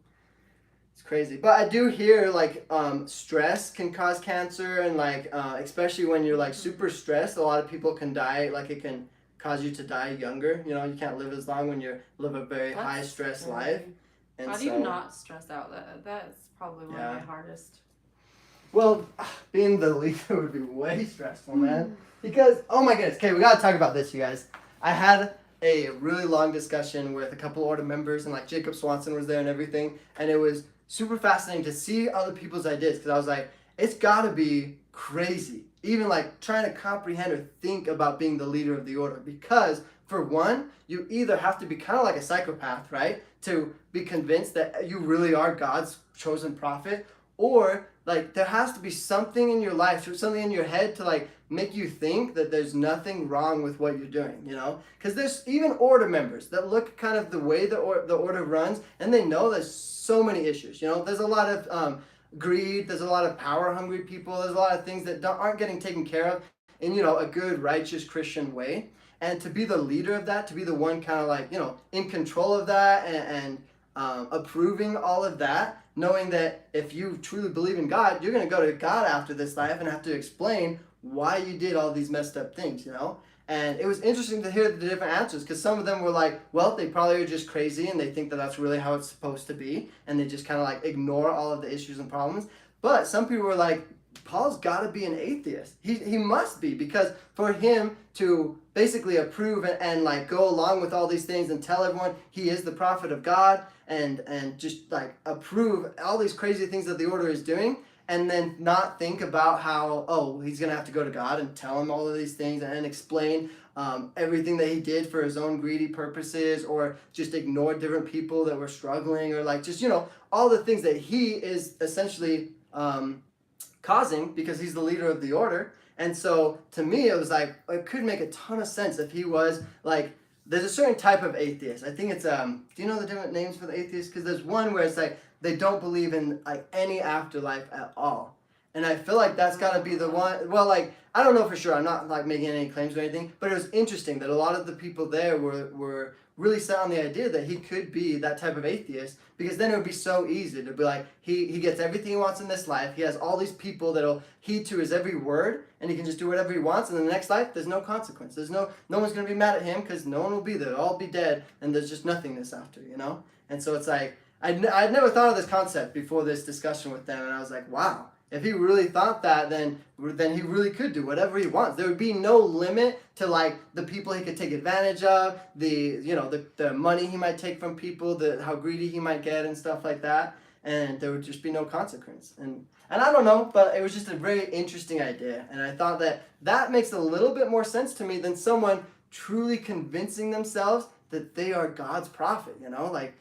It's crazy, but I do hear like stress can cause cancer, and like especially when you're like super stressed, a lot of people can die. Like it can cause you to die younger. You know, you can't live as long when you live a very high stress life. And how do you not stress out? That's probably one of my hardest. Well, being the leader would be way stressful, man. Because oh my goodness, okay, we gotta talk about this, you guys. I had a really long discussion with a couple order members, and like Jacob Swanson was there and everything, and it was super fascinating to see other people's ideas because I was like, it's gotta be crazy, even like trying to comprehend or think about being the leader of the order. Because for one, you either have to be kind of like a psychopath, right, to be convinced that you really are God's chosen prophet, or like there has to be something in your life, something in your head to like make you think that there's nothing wrong with what you're doing, you know? Because there's even order members that look kind of the way the order runs, and they know there's so many issues, you know? There's a lot of greed, there's a lot of power-hungry people, there's a lot of things that aren't getting taken care of in, you know, a good, righteous Christian way. And to be the leader of that, to be the one kind of like, you know, in control of that and approving all of that, knowing that if you truly believe in God, you're going to go to God after this life and have to explain why you did all these messed up things, you know? And it was interesting to hear the different answers because some of them were like, well, they probably are just crazy and they think that that's really how it's supposed to be. And they just kind of like ignore all of the issues and problems. But some people were like, Paul's got to be an atheist. He must be, because for him to basically approve and like go along with all these things and tell everyone he is the prophet of God and just like approve all these crazy things that the order is doing, and then not think about how, oh, he's going to have to go to God and tell him all of these things and explain everything that he did for his own greedy purposes, or just ignore different people that were struggling, or like just, you know, all the things that he is essentially causing because he's the leader of the order. And so to me, it was like, it could make a ton of sense if he was like, there's a certain type of atheist. I think it's, do you know the different names for the atheists? Because there's one where it's like, they don't believe in like any afterlife at all. And I feel like that's got to be the one. Well, like, I don't know for sure. I'm not like making any claims or anything, but it was interesting that a lot of the people there were really set on the idea that he could be that type of atheist, because then it would be so easy to be like, he gets everything he wants in this life. He has all these people that'll heed to his every word, and he can just do whatever he wants. And in the next life, there's no consequence. There's no one's gonna be mad at him because no one will be there. They'll all be dead, and there's just nothingness after, you know. And so it's like I'd never thought of this concept before this discussion with them, and I was like, wow. If he really thought that, then he really could do whatever he wants. There would be no limit to like the people he could take advantage of, the money he might take from people, how greedy he might get and stuff like that, and there would just be no consequence. And I don't know, but it was just a very interesting idea, and I thought that makes a little bit more sense to me than someone truly convincing themselves that they are God's prophet. You know, like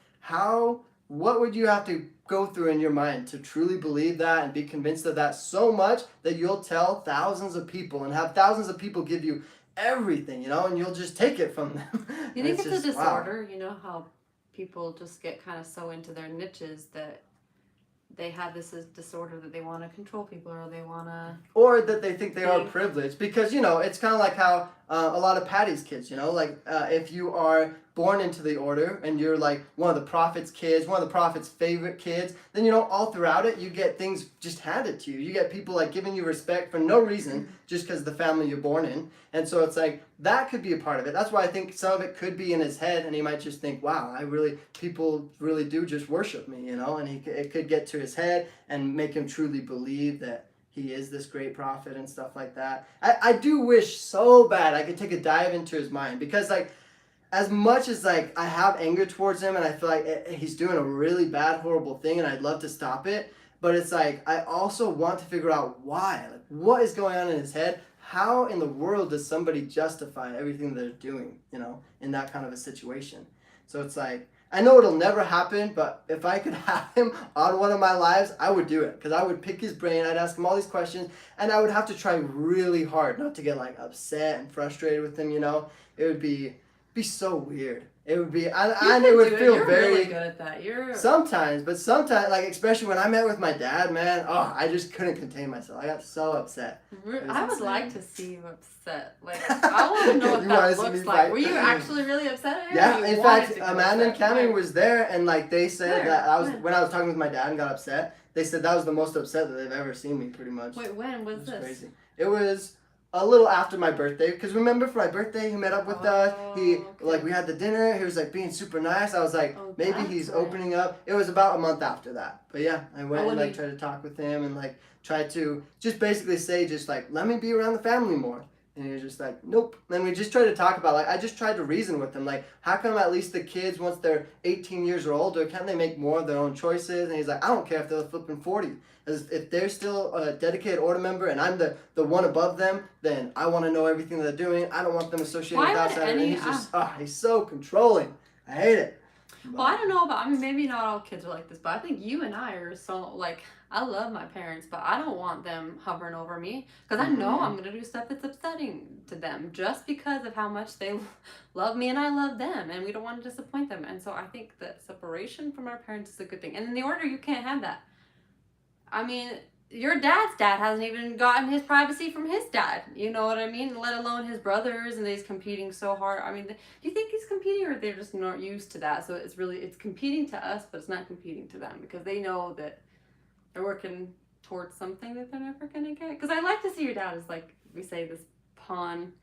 what would you have to go through in your mind to truly believe that and be convinced of that so much that you'll tell thousands of people and have thousands of people give you everything, you know, and you'll just take it from them. You think it's just, a disorder? wow. You know how people just get kind of so into their niches that they have this disorder that they want to control people, or they want to... Or that they think they are privileged. Because, you know, it's kind of like how a lot of Patty's kids, you know, like if you are born into the order and you're like one of the prophet's kids, one of the prophet's favorite kids, then, you know, all throughout it, you get things just handed to you. You get people like giving you respect for no reason, just because of the family you're born in. And so it's like, that could be a part of it. That's why I think some of it could be in his head, and he might just think, wow, people really do just worship me, you know, and it could get to his head and make him truly believe that he is this great prophet and stuff like that. I do wish so bad I could take a dive into his mind, because like, as much as like I have anger towards him and I feel like he's doing a really bad, horrible thing and I'd love to stop it, but it's like I also want to figure out why. Like, what is going on in his head? How in the world does somebody justify everything they're doing, you know, in that kind of a situation? So it's like, I know it'll never happen, but if I could have him on one of my lives, I would do it, because I would pick his brain, I'd ask him all these questions, and I would have to try really hard not to get like upset and frustrated with him, you know. It would be so weird. It would be, and it would feel You're very really good at that. Sometimes, like especially when I met with my dad, man, I just couldn't contain myself. I got so upset. I would like to see you upset. Like, I want to know what that looks like. Were you actually really upset? Yeah, in fact, Amanda and Cameron was there, and like they said that when I was talking with my dad and got upset, they said that was the most upset that they've ever seen me, pretty much. Wait, when was this? Crazy. It was a little after my birthday, because remember for my birthday he met up with us. Like we had the dinner. He was like being super nice. I was like, maybe he's opening up. It was about a month after that. But yeah, I went and like tried to talk with him and like tried to just basically say just like, let me be around the family more. And he was just like, nope. And we just tried to talk about, like, I just tried to reason with him, like, how come at least the kids, once they're 18 years or older, can't they make more of their own choices? And he's like, I don't care if they're flipping 40. If they're still a dedicated order member and I'm the one above them, then I want to know everything they're doing. I don't want them associated with outside. And he's just, he's so controlling. I hate it. Well, I don't know about, I mean, maybe not all kids are like this, but I think you and I are so, like, I love my parents, but I don't want them hovering over me, because I know I'm going to do stuff that's upsetting to them just because of how much they love me and I love them, and we don't want to disappoint them. And so I think that separation from our parents is a good thing. And in the order, you can't have that. I mean, your dad's dad hasn't even gotten his privacy from his dad. You know what I mean? Let alone his brothers, and he's competing so hard. I mean, do you think he's competing, or they're just not used to that? So it's competing to us, but it's not competing to them, because they know that they're working towards something that they're never going to get. Because I like to see your dad as, like, we say, this pawn,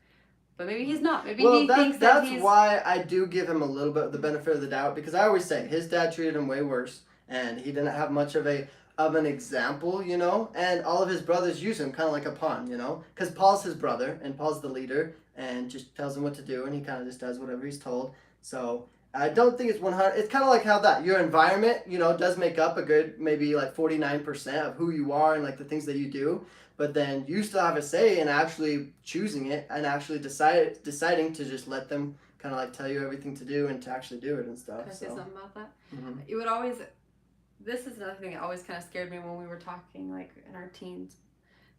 but maybe he's not. Maybe he thinks that he's... That's why I do give him a little bit of the benefit of the doubt, because I always say his dad treated him way worse, and he didn't have much of an example, you know, and all of his brothers use him kind of like a pawn, you know, because Paul's his brother, and Paul's the leader, and just tells him what to do, and he kind of just does whatever he's told. So I don't think it's 100. It's kind of like how your environment, you know, does make up a good maybe like 49% of who you are and like the things that you do, but then you still have a say in actually choosing it and actually deciding to just let them kind of like tell you everything to do and to actually do it and stuff. Can I say something about that? Mm-hmm. You would always... This is another thing that always kind of scared me when we were talking, like, in our teens.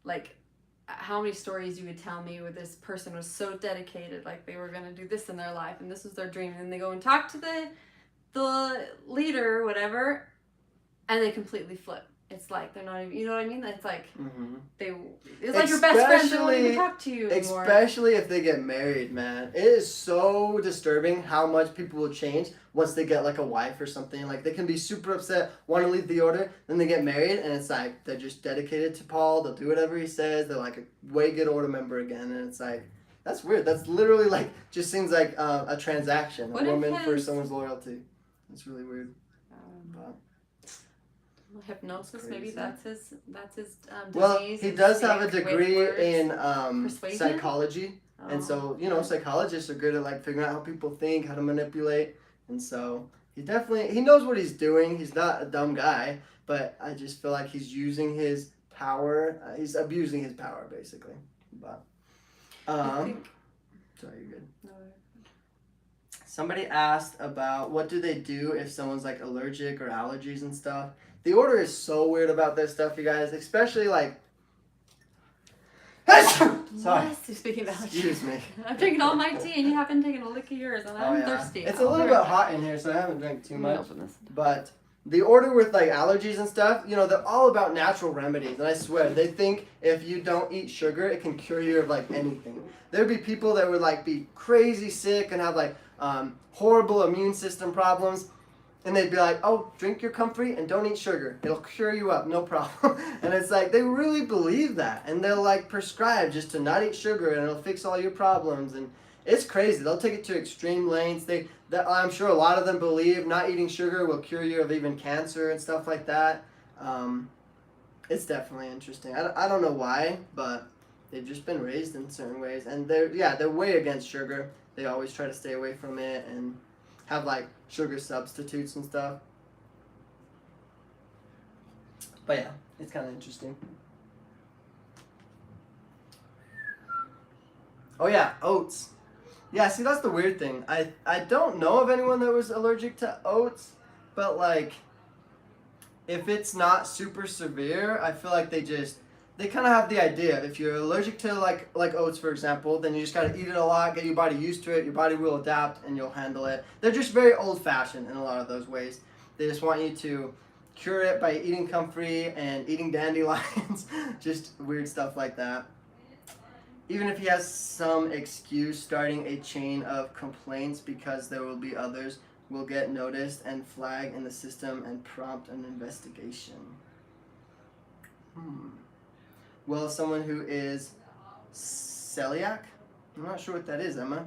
Like, how many stories you would tell me where this person was so dedicated, like they were gonna do this in their life and this was their dream, and then they go and talk to the leader or whatever, and they completely flip. It's like they're not even, you know what I mean? It's like it's like your best friends don't even talk to you anymore. Especially if they get married, man. It is so disturbing how much people will change once they get like a wife or something. Like they can be super upset, want to leave the order, then they get married, and it's like they're just dedicated to Paul. They'll do whatever he says. They're like a way good order member again, and it's like that's weird. That's literally like just seems like a transaction, a woman for someone's loyalty. It's really weird. But hypnosis, maybe that's his disease. Well, he does have a degree in psychology, and so psychologists are good at like figuring out how people think, how to manipulate, and so he knows what he's doing. He's not a dumb guy, but I just feel like he's using his power. He's abusing his power basically. But sorry, you're good. No. Somebody asked about what do they do if someone's like allergic or allergies and stuff. The order is so weird about this stuff, you guys, especially like. Sorry. Speaking of allergies. Excuse me. I'm drinking all my tea and you haven't taken a lick of yours, and I'm thirsty. It's a little bit hot in here, so I haven't drank too much. But the order with like allergies and stuff, they're all about natural remedies, and I swear they think if you don't eat sugar, it can cure you of like anything. There'd be people that would like be crazy sick and have like horrible immune system problems. And they'd be like, oh, drink your comfrey and don't eat sugar. It'll cure you up, no problem. And it's like, they really believe that. And they'll like prescribe just to not eat sugar and it'll fix all your problems. And it's crazy. They'll take it to extreme lengths. I'm sure a lot of them believe not eating sugar will cure you of even cancer and stuff like that. It's definitely interesting. I don't know why, but they've just been raised in certain ways. And they're way against sugar. They always try to stay away from it and have like sugar substitutes and stuff. But yeah, it's kind of interesting. Oh yeah, oats. Yeah, see that's the weird thing. I don't know of anyone that was allergic to oats, but like if it's not super severe, I feel like they kind of have the idea. If you're allergic to like oats, for example, then you just got to eat it a lot, get your body used to it. Your body will adapt and you'll handle it. They're just very old-fashioned in a lot of those ways. They just want you to cure it by eating comfrey and eating dandelions, just weird stuff like that. Even if he has some excuse, starting a chain of complaints because there will be others will get noticed and flagged in the system and prompt an investigation. Well, someone who is celiac? I'm not sure what that is, Emma.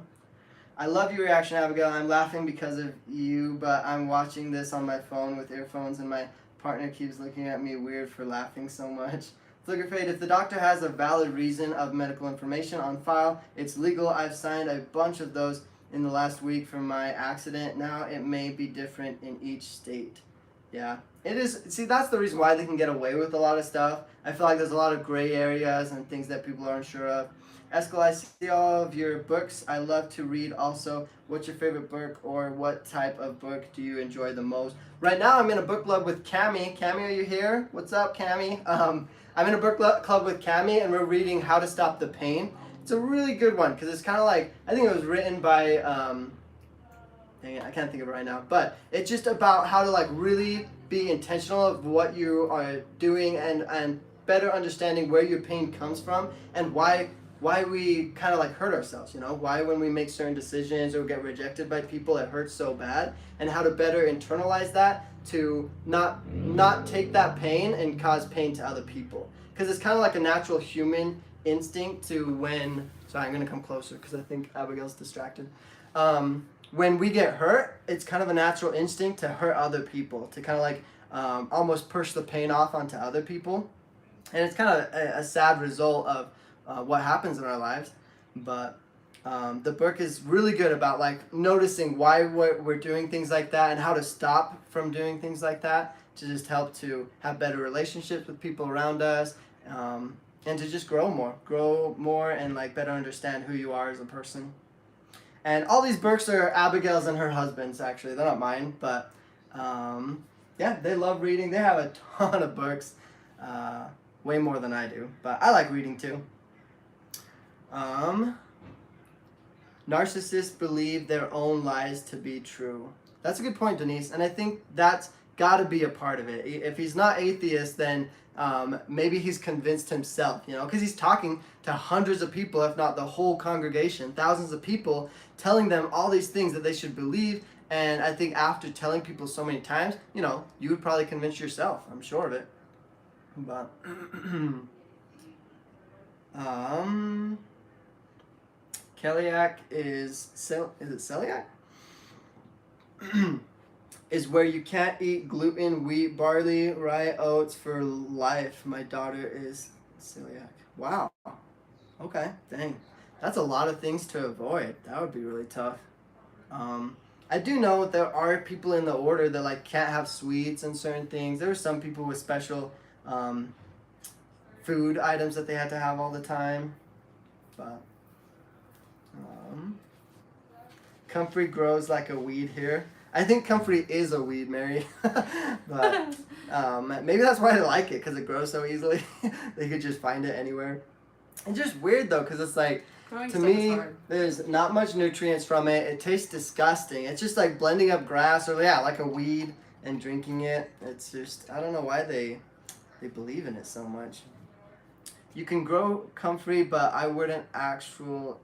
I love your reaction, Abigail. I'm laughing because of you, but I'm watching this on my phone with earphones and my partner keeps looking at me weird for laughing so much. Flicker Fade, if the doctor has a valid reason of medical information on file, it's legal. I've signed a bunch of those in the last week from my accident. Now it may be different in each state. Yeah, it is. See, that's the reason why they can get away with a lot of stuff. I feel like there's a lot of gray areas and things that people are unsure of. Eskel, I see all of your books. I love to read also. What's your favorite book or what type of book do you enjoy the most? Right now I'm in a book club with Cami. Cami, are you here? What's up, Cami? I'm in a book club with Cami and we're reading How to Stop the Pain. It's a really good one because it's kind of like, I think it was written by, dang it, I can't think of it right now, but it's just about how to like really be intentional of what you are doing and better understanding where your pain comes from and why we kind of like hurt ourselves, why when we make certain decisions or get rejected by people it hurts so bad, and how to better internalize that to not take that pain and cause pain to other people, because it's kind of like a natural human instinct to sorry, I'm gonna come closer because I think Abigail's distracted. When we get hurt, it's kind of a natural instinct to hurt other people, to kind of like almost push the pain off onto other people, and it's kind of a sad result of what happens in our lives. But the book is really good about like noticing why we're doing things like that and how to stop from doing things like that, to just help to have better relationships with people around us, and to just grow more and like better understand who you are as a person. And all these books are Abigail's and her husband's, actually. They're not mine, but yeah, they love reading. They have a ton of books, way more than I do, but I like reading too. Um, Narcissists believe their own lies to be true. That's a good point, Denise, and I think that's got to be a part of it. If he's not atheist, then maybe he's convinced himself, you know, because he's talking to hundreds of people, if not the whole congregation, thousands of people, telling them all these things that they should believe. And I think after telling people so many times, you know, you would probably convince yourself. I'm sure of it. But celiac is it celiac? Is where you can't eat gluten, wheat, barley, rye, oats for life. My daughter is celiac. Wow. Okay. Dang. That's a lot of things to avoid. That would be really tough. I do know there are people in the order that like can't have sweets and certain things. There are some people with special food items that they had to have all the time. But comfrey grows like a weed here. I think comfrey is a weed, Mary. But maybe that's why I like it, because it grows so easily. They could just find it anywhere. It's just weird though, because it's like, to me, there's not much nutrients from it. It tastes disgusting. It's just like blending up grass or like a weed and drinking it. It's just, I don't know why they believe in it so much. You can grow comfrey, but I wouldn't actually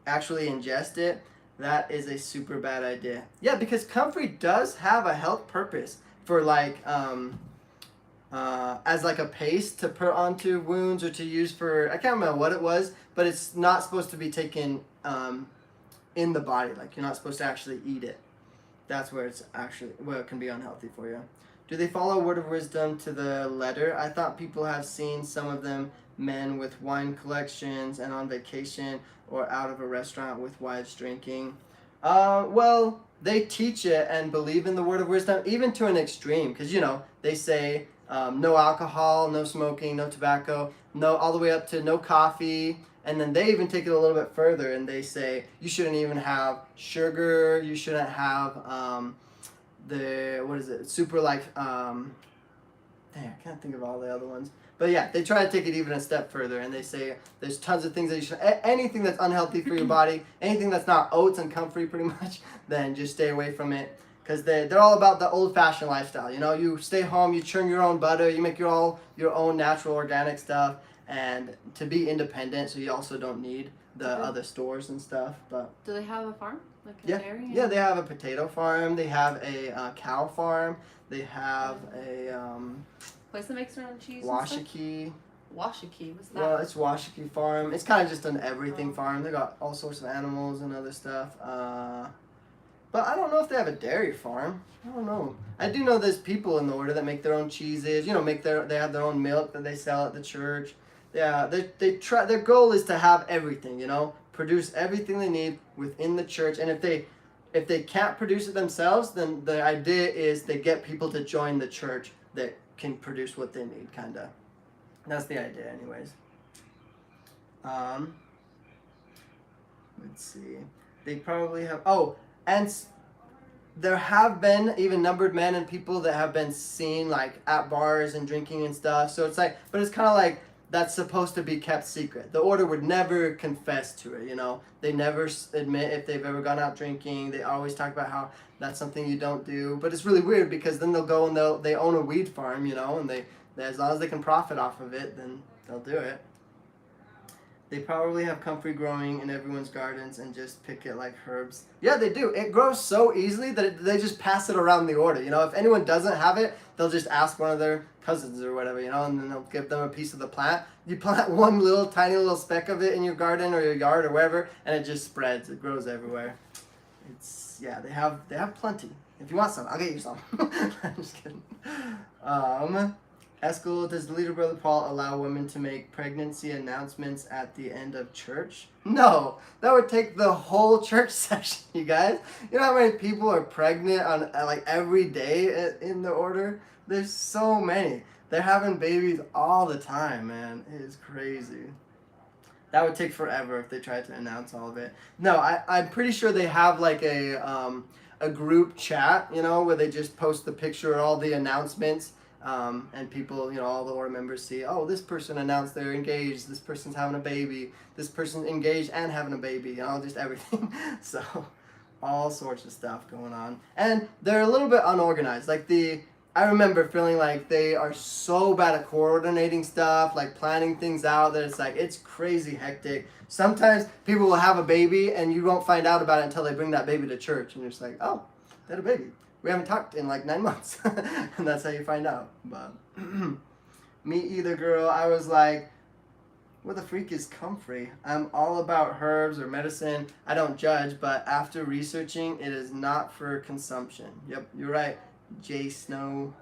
ingest it. That is a super bad idea. Yeah, because comfrey does have a health purpose for like as like a paste to put onto wounds or to use for, I can't remember what it was, but it's not supposed to be taken in the body. Like you're not supposed to actually eat it. That's where it's actually, well, it can be unhealthy for you. Do they follow word of wisdom to the letter? I thought people have seen some of them men with wine collections and on vacation or out of a restaurant with wives drinking. Well, they teach it and believe in the word of wisdom, even to an extreme, because, you know, they say no alcohol, no smoking, no tobacco, no, all the way up to no coffee, and then they even take it a little bit further and they say you shouldn't even have sugar, you shouldn't have super like, dang, I can't think of all the other ones. But yeah, they try to take it even a step further, and they say there's tons of things that you should, anything that's unhealthy for your body, anything that's not oats and comfrey pretty much, then just stay away from it. Because they're all about the old-fashioned lifestyle. You know, you stay home, you churn your own butter, you make your own natural organic stuff, and to be independent, so you also don't need the other stores and stuff. But do they have a farm? Like a dairy? Yeah, they have a potato farm, they have a cow farm, they have a place that makes their own cheese. Washiki. Washiki, what's that? Well, it's Washiki farm. It's kind of just an everything farm. They got all sorts of animals and other stuff. But I don't know if they have a dairy farm. I don't know. I do know there's people in the order that make their own cheeses. You know, they have their own milk that they sell at the church. Yeah, they try. Their goal is to have everything. You know, produce everything they need within the church. And if they can't produce it themselves, then the idea is they get people to join the church that can produce what they need, kinda. That's the idea, anyways. Let's see. They probably have. Oh, and there have been even numbered men and people that have been seen like at bars and drinking and stuff. So it's like, but it's kind of like that's supposed to be kept secret. The order would never confess to it. You know, they never admit if they've ever gone out drinking. They always talk about how that's something you don't do. But it's really weird because then they'll go and they own a weed farm, you know, and they as long as they can profit off of it, then they'll do it. They probably have comfrey growing in everyone's gardens and just pick it like herbs. Yeah, they do. It grows so easily that they just pass it around the order. You know, if anyone doesn't have it, they'll just ask one of their cousins or whatever, you know, and then they'll give them a piece of the plant. You plant one little tiny little speck of it in your garden or your yard or wherever, and it just spreads. It grows everywhere. Yeah, they have plenty. If you want some, I'll get you some. I'm just kidding. Eskel, does the leader Brother Paul allow women to make pregnancy announcements at the end of church? No, that would take the whole church session, you guys. You know how many people are pregnant on like every day in the order? There's so many. They're having babies all the time, man. It is crazy. That would take forever if they tried to announce all of it. No, I'm pretty sure they have like a group chat, you know, where they just post the picture of all the announcements And people, all the Aura members see, oh, this person announced they're engaged, this person's having a baby, this person's engaged and having a baby, just everything. So all sorts of stuff going on. And they're a little bit unorganized. I remember feeling like they are so bad at coordinating stuff, like planning things out, that it's crazy hectic. Sometimes people will have a baby and you won't find out about it until they bring that baby to church. And you're just like, oh, they had a baby. We haven't talked in like 9 months. And that's how you find out. But me either, girl. I was like, what the freak is comfrey? I'm all about herbs or medicine. I don't judge, but after researching, it is not for consumption. Yep, you're right, Jay Snow.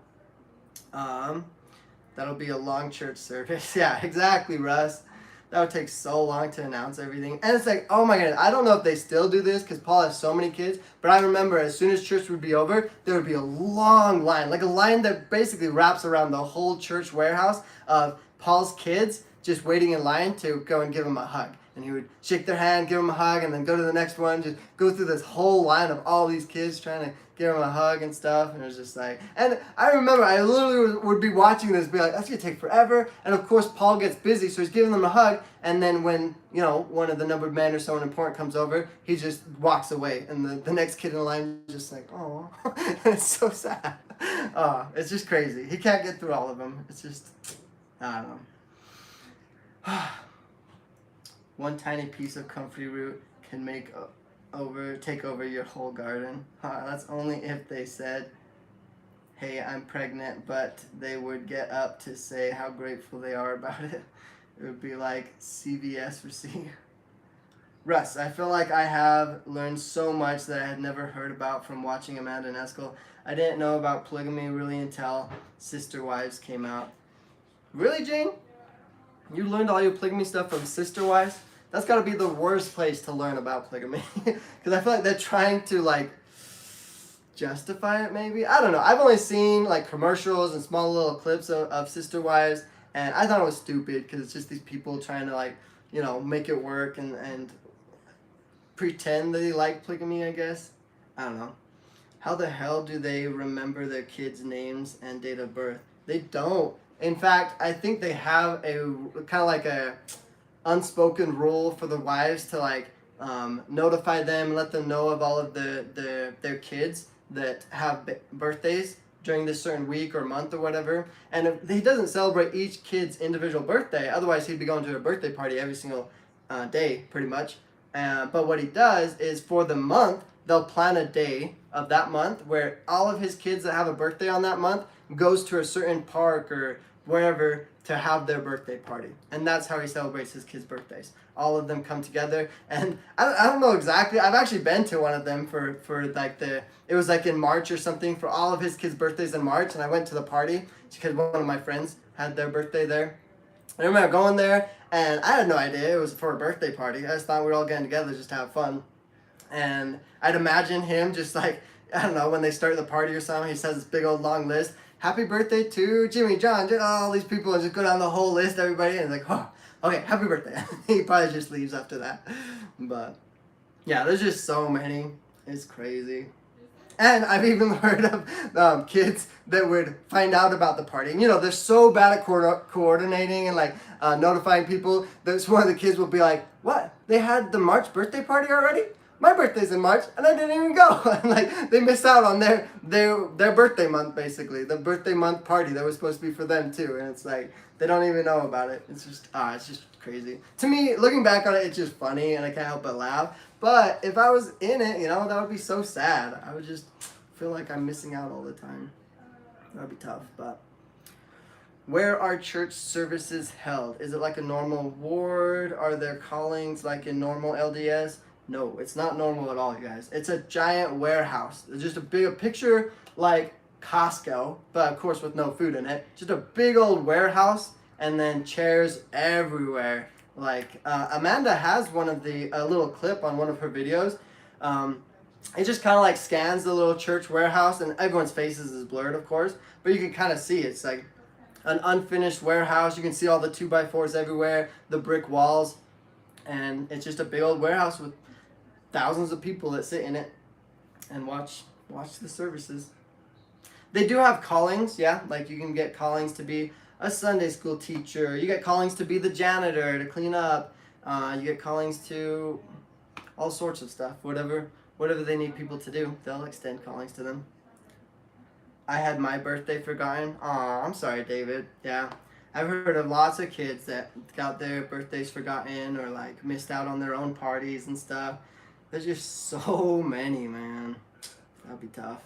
That'll be a long church service. Yeah, exactly, Russ. That would take so long to announce everything. And it's like, oh my goodness, I don't know if they still do this because Paul has so many kids, but I remember as soon as church would be over, there would be a long line, like a line that basically wraps around the whole church warehouse of Paul's kids just waiting in line to go and give him a hug. And he would shake their hand, give him a hug, and then go to the next one, just go through this whole line of all these kids trying to give him a hug and stuff. And it was just like, and I remember I literally would be watching this, be like, that's going to take forever. And of course, Paul gets busy, so he's giving them a hug. And then when, one of the numbered men or someone important comes over, he just walks away. And the next kid in the line is just like, oh, it's so sad. It's just crazy. He can't get through all of them. It's just, I don't know. One tiny piece of comfrey root can take over your whole garden. That's only if they said, hey, I'm pregnant, but they would get up to say how grateful they are about it. It would be like CVS receipt. Russ, I feel like I have learned so much that I had never heard about from watching Amanda and Eskel. I didn't know about polygamy really until Sister Wives came out. Really, Jane? You learned all your polygamy stuff from Sister Wives? That's got to be the worst place to learn about polygamy. Because I feel like they're trying to, justify it, maybe? I don't know. I've only seen, commercials and small little clips of Sister Wives. And I thought it was stupid because it's just these people trying to, make it work and pretend they like polygamy, I guess. I don't know. How the hell do they remember their kids' names and date of birth? They don't. In fact, I think they have a kind of like a unspoken rule for the wives to notify them, let them know of all of their kids that have birthdays during this certain week or month or whatever. And if he doesn't celebrate each kid's individual birthday, otherwise he'd be going to a birthday party every single day, pretty much. But what he does is for the month, they'll plan a day of that month where all of his kids that have a birthday on that month goes to a certain park or wherever to have their birthday party. And that's how he celebrates his kids' birthdays. All of them come together. And I don't know exactly. I've actually been to one of them for it was in March or something for all of his kids' birthdays in March. And I went to the party because one of my friends had their birthday there. I remember going there and I had no idea it was for a birthday party. I just thought we were all getting together just to have fun. And I'd imagine him just I don't know, when they start the party or something, he says this big old long list. Happy birthday to Jimmy, John, all these people, and just go down the whole list, everybody, and oh, okay, happy birthday. He probably just leaves after that. But, yeah, there's just so many. It's crazy. And I've even heard of kids that would find out about the party. And, they're so bad at coordinating and, notifying people. That one of the kids will be like, what? They had the March birthday party already? My birthday's in March, and I didn't even go. And they missed out on their birthday month, basically. The birthday month party that was supposed to be for them, too. And it's they don't even know about it. It's just crazy. To me, looking back on it, it's just funny, and I can't help but laugh. But if I was in it, that would be so sad. I would just feel like I'm missing out all the time. That would be tough, but... Where are church services held? Is it like a normal ward? Are there callings like in normal LDS? No, it's not normal at all, you guys. It's a giant warehouse. It's just a picture like Costco, but of course with no food in it. Just a big old warehouse and then chairs everywhere. Amanda has one of a little clip on one of her videos. It just kind of scans the little church warehouse, and everyone's faces is blurred, of course, but you can kind of see it's an unfinished warehouse. You can see all the 2x4s everywhere, the brick walls, and it's just a big old warehouse with thousands of people that sit in it and watch the services. They do have callings, yeah. Like you can get callings to be a Sunday school teacher. You get callings to be the janitor to clean up. You get callings to all sorts of stuff. Whatever they need people to do, they'll extend callings to them. I had my birthday forgotten. Aw, I'm sorry, David. Yeah. I've heard of lots of kids that got their birthdays forgotten or like missed out on their own parties and stuff. There's just so many, man. That'd be tough.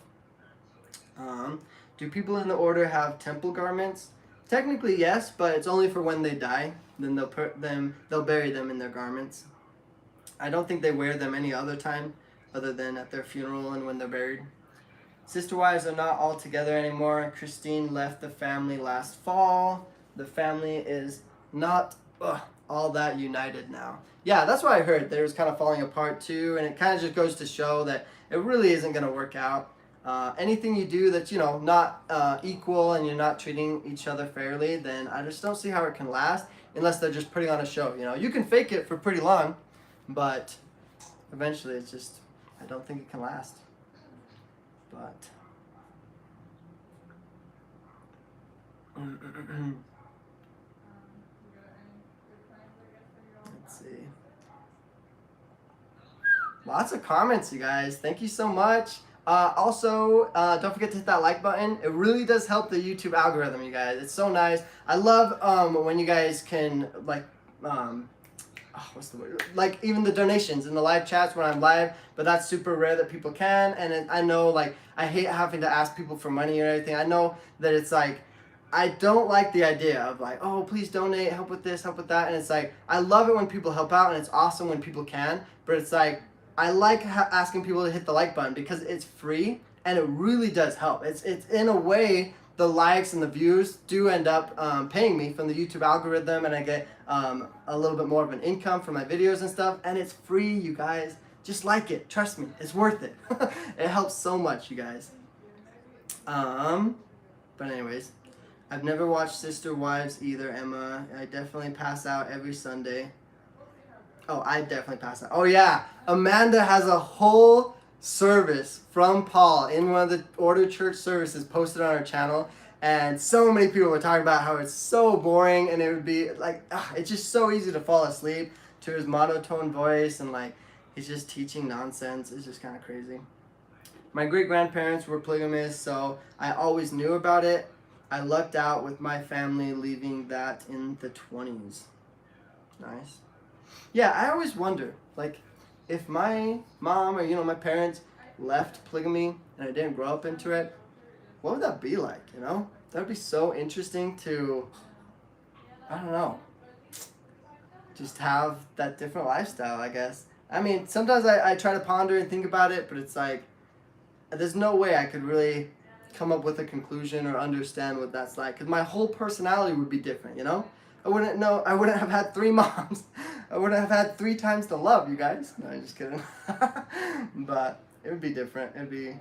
Do people in the order have temple garments? Technically, yes, but it's only for when they die. Then they'll bury them in their garments. I don't think they wear them any other time, other than at their funeral and when they're buried. Sister wives are not all together anymore. Christine left the family last fall. The family is not all that united now. Yeah, that's what I heard. They was kind of falling apart too, and it kind of just goes to show that it really isn't going to work out. Anything you do that's, not equal and you're not treating each other fairly, then I just don't see how it can last unless they're just putting on a show. You can fake it for pretty long, but eventually it's just, I don't think it can last. But let's see. Lots of comments, you guys. Thank you so much. Also, don't forget to hit that like button. It really does help the YouTube algorithm, you guys. It's so nice. I love when you guys can what's the word? Like even the donations in the live chats when I'm live, but that's super rare that people can. And I know like I hate having to ask people for money or anything. I know that it's like I don't like the idea of like, oh, please donate, help with this, help with that. And it's like I love it when people help out, and it's awesome when people can. But it's like I like asking people to hit the like button because it's free and it really does help. It's in a way the likes and the views do end up paying me from the YouTube algorithm, and I get a little bit more of an income for my videos and stuff, and it's free, you guys. Just like it. Trust me. It's worth it. It helps so much, you guys. But anyways, I've never watched Sister Wives either, Emma. I definitely pass out every Sunday. Oh, I definitely pass out. Oh, yeah. Amanda has a whole service from Paul in one of the Order Church services posted on our channel, and so many people were talking about how it's so boring, and it would be like it's just so easy to fall asleep to his monotone voice, and like he's just teaching nonsense. It's just kind of crazy. My great-grandparents were polygamists, so I always knew about it. I lucked out with my family leaving that in the 20s. Nice. Yeah, I always wonder, like, if my mom or, my parents left polygamy and I didn't grow up into it, what would that be like, That would be so interesting to, I don't know, just have that different lifestyle, I guess. I mean, sometimes I try to ponder and think about it, but it's like, there's no way I could really come up with a conclusion or understand what that's like, because my whole personality would be different, I wouldn't have had 3 moms. I wouldn't have had 3 times the love, you guys. No, I'm just kidding. But it would be different. It'd be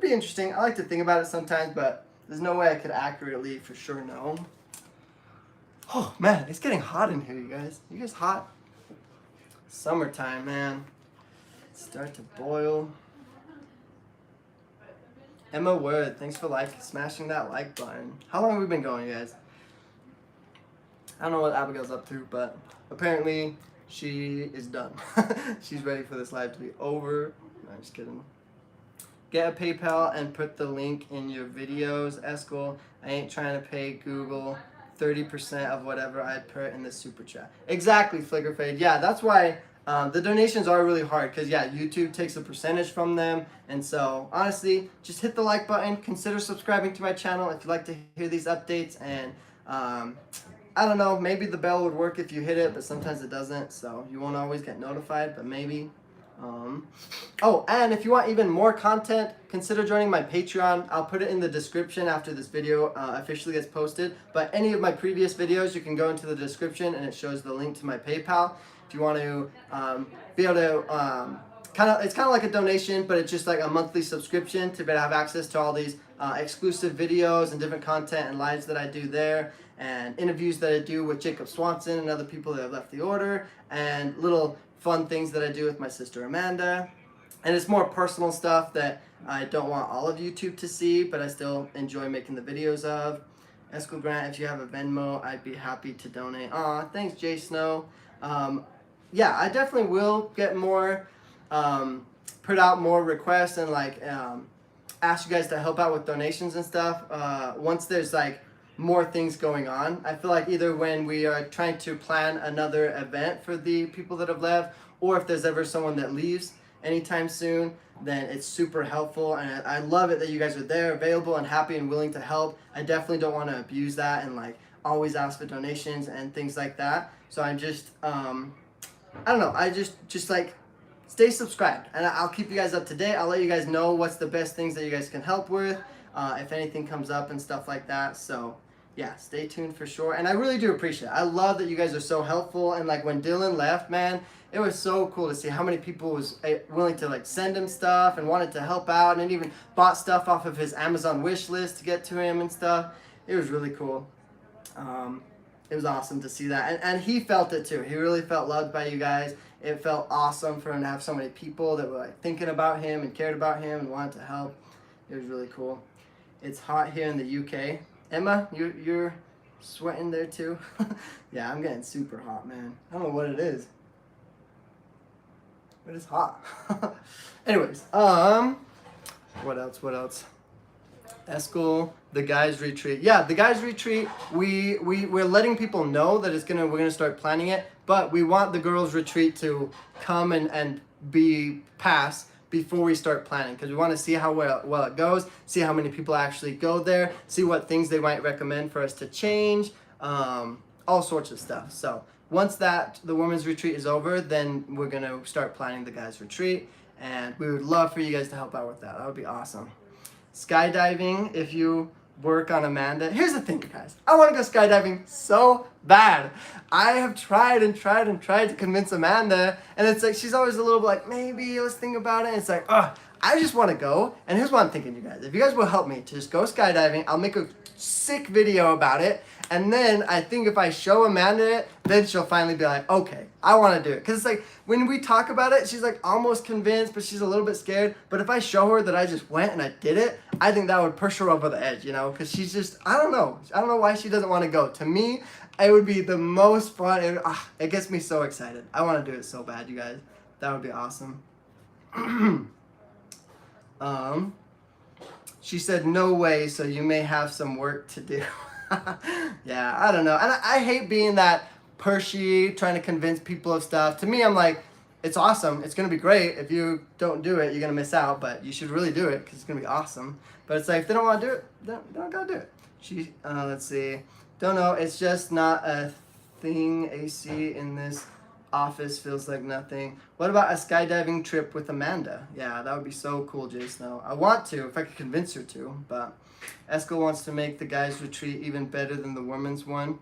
interesting. I like to think about it sometimes, but there's no way I could accurately for sure know. Oh man, it's getting hot in here, you guys. You guys hot? Summertime, man. Start to boil. Emma Wood, thanks for smashing that like button. How long have we been going, you guys? I don't know what Abigail's up to, but apparently she is done. She's ready for this live to be over. No, I'm just kidding. Get a PayPal and put the link in your videos, Eskel. I ain't trying to pay Google 30% of whatever I put in the super chat. Exactly, Flickerfade. Yeah, that's why the donations are really hard, because YouTube takes a percentage from them. And so honestly, just hit the like button. Consider subscribing to my channel if you'd like to hear these updates, and I don't know, maybe the bell would work if you hit it, but sometimes it doesn't, so you won't always get notified, but maybe. Oh, and if you want even more content, consider joining my Patreon. I'll put it in the description after this video officially gets posted, but any of my previous videos, you can go into the description and it shows the link to my PayPal. If you want to be able to, it's kind of like a donation, but it's just like a monthly subscription to be able to have access to all these exclusive videos and different content and lives that I do there, and interviews that I do with Jacob Swanson and other people that have left the order, and little fun things that I do with my sister Amanda. And it's more personal stuff that I don't want all of YouTube to see, but I still enjoy making the videos of. Eskel Grant, if you have a Venmo, I'd be happy to donate. Aw, thanks, Jay Snow. Yeah, I definitely will get more, put out more requests and like ask you guys to help out with donations and stuff. Once there's like more things going on, I feel like either when we are trying to plan another event for the people that have left, or if there's ever someone that leaves anytime soon, then it's super helpful. And I love it that you guys are there, available and happy and willing to help. I definitely don't want to abuse that and like always ask for donations and things like that. So I'm just I don't know, I just like stay subscribed, and I'll keep you guys up to date. I'll let you guys know what's the best things that you guys can help with, if anything comes up and stuff like that. So yeah, stay tuned for sure. And I really do appreciate it. I love that you guys are so helpful. And like when Dylan left, man, it was so cool to see how many people was willing to like send him stuff and wanted to help out, and even bought stuff off of his Amazon wish list to get to him and stuff. It was really cool. It was awesome to see that, and he felt it too. He really felt loved by you guys. It felt awesome for him to have so many people that were like thinking about him and cared about him and wanted to help. It was really cool. It's hot here in the UK. Emma, you're sweating there too? Yeah, I'm getting super hot, man. I don't know what it is, but it's hot. Anyways, what else? Eskel, the guys retreat. Yeah, the guys retreat. We're letting people know that we're gonna start planning it, but we want the girls retreat to come and be passed before we start planning, because we want to see how well it goes, see how many people actually go there, see what things they might recommend for us to change, all sorts of stuff. So once the women's retreat is over, then we're gonna start planning the guys retreat, and we would love for you guys to help out with that. That would be awesome. Skydiving, if you work on Amanda. Here's the thing, guys. I want to go skydiving so bad. I have tried to convince Amanda, and it's like she's always a little bit like, maybe let's think about it. And it's like, I just want to go. And here's what I'm thinking, you guys. If you guys will help me to just go skydiving, I'll make a sick video about it. And then I think if I show Amanda it, then she'll finally be like, okay, I want to do it. Because it's like, when we talk about it, she's like almost convinced, but she's a little bit scared. But if I show her that I just went and I did it, I think that would push her over the edge, you know? Because she's just, I don't know why she doesn't want to go. To me, it would be the most fun. It gets me so excited. I want to do it so bad, you guys. That would be awesome. She said, no way, so you may have some work to do. Yeah, I don't know. And I hate being that pushy, trying to convince people of stuff. To me, I'm like, it's awesome. It's going to be great. If you don't do it, you're going to miss out. But you should really do it because it's going to be awesome. But it's like, if they don't want to do it, they don't got to do it. Let's see. Don't know. It's just not a thing. AC in this office feels like nothing. What about a skydiving trip with Amanda? Yeah, that would be so cool, Jay Snow. I want to, if I could convince her to, but Eskel wants to make the guys' retreat even better than the women's one.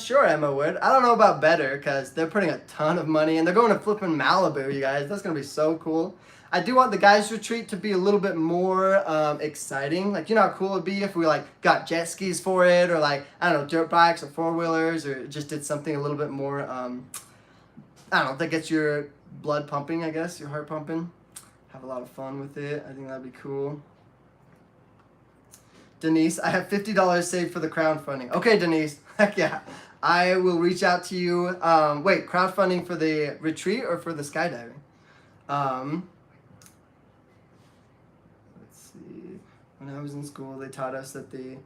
Sure, Emma would. I don't know about better, because they're putting a ton of money, and they're going to flipping Malibu, you guys. That's going to be so cool. I do want the guys' retreat to be a little bit more exciting. Like, you know how cool it'd be if we, like, got jet skis for it, or, like, I don't know, dirt bikes or four-wheelers, or just did something a little bit more, I don't know, that gets your blood pumping, I guess, your heart pumping. Have a lot of fun with it. I think that'd be cool. Denise, I have $50 saved for the crowdfunding. Okay, Denise. Heck yeah. I will reach out to you. Wait, crowdfunding for the retreat or for the skydiving? Let's see. When I was in school, they taught us that the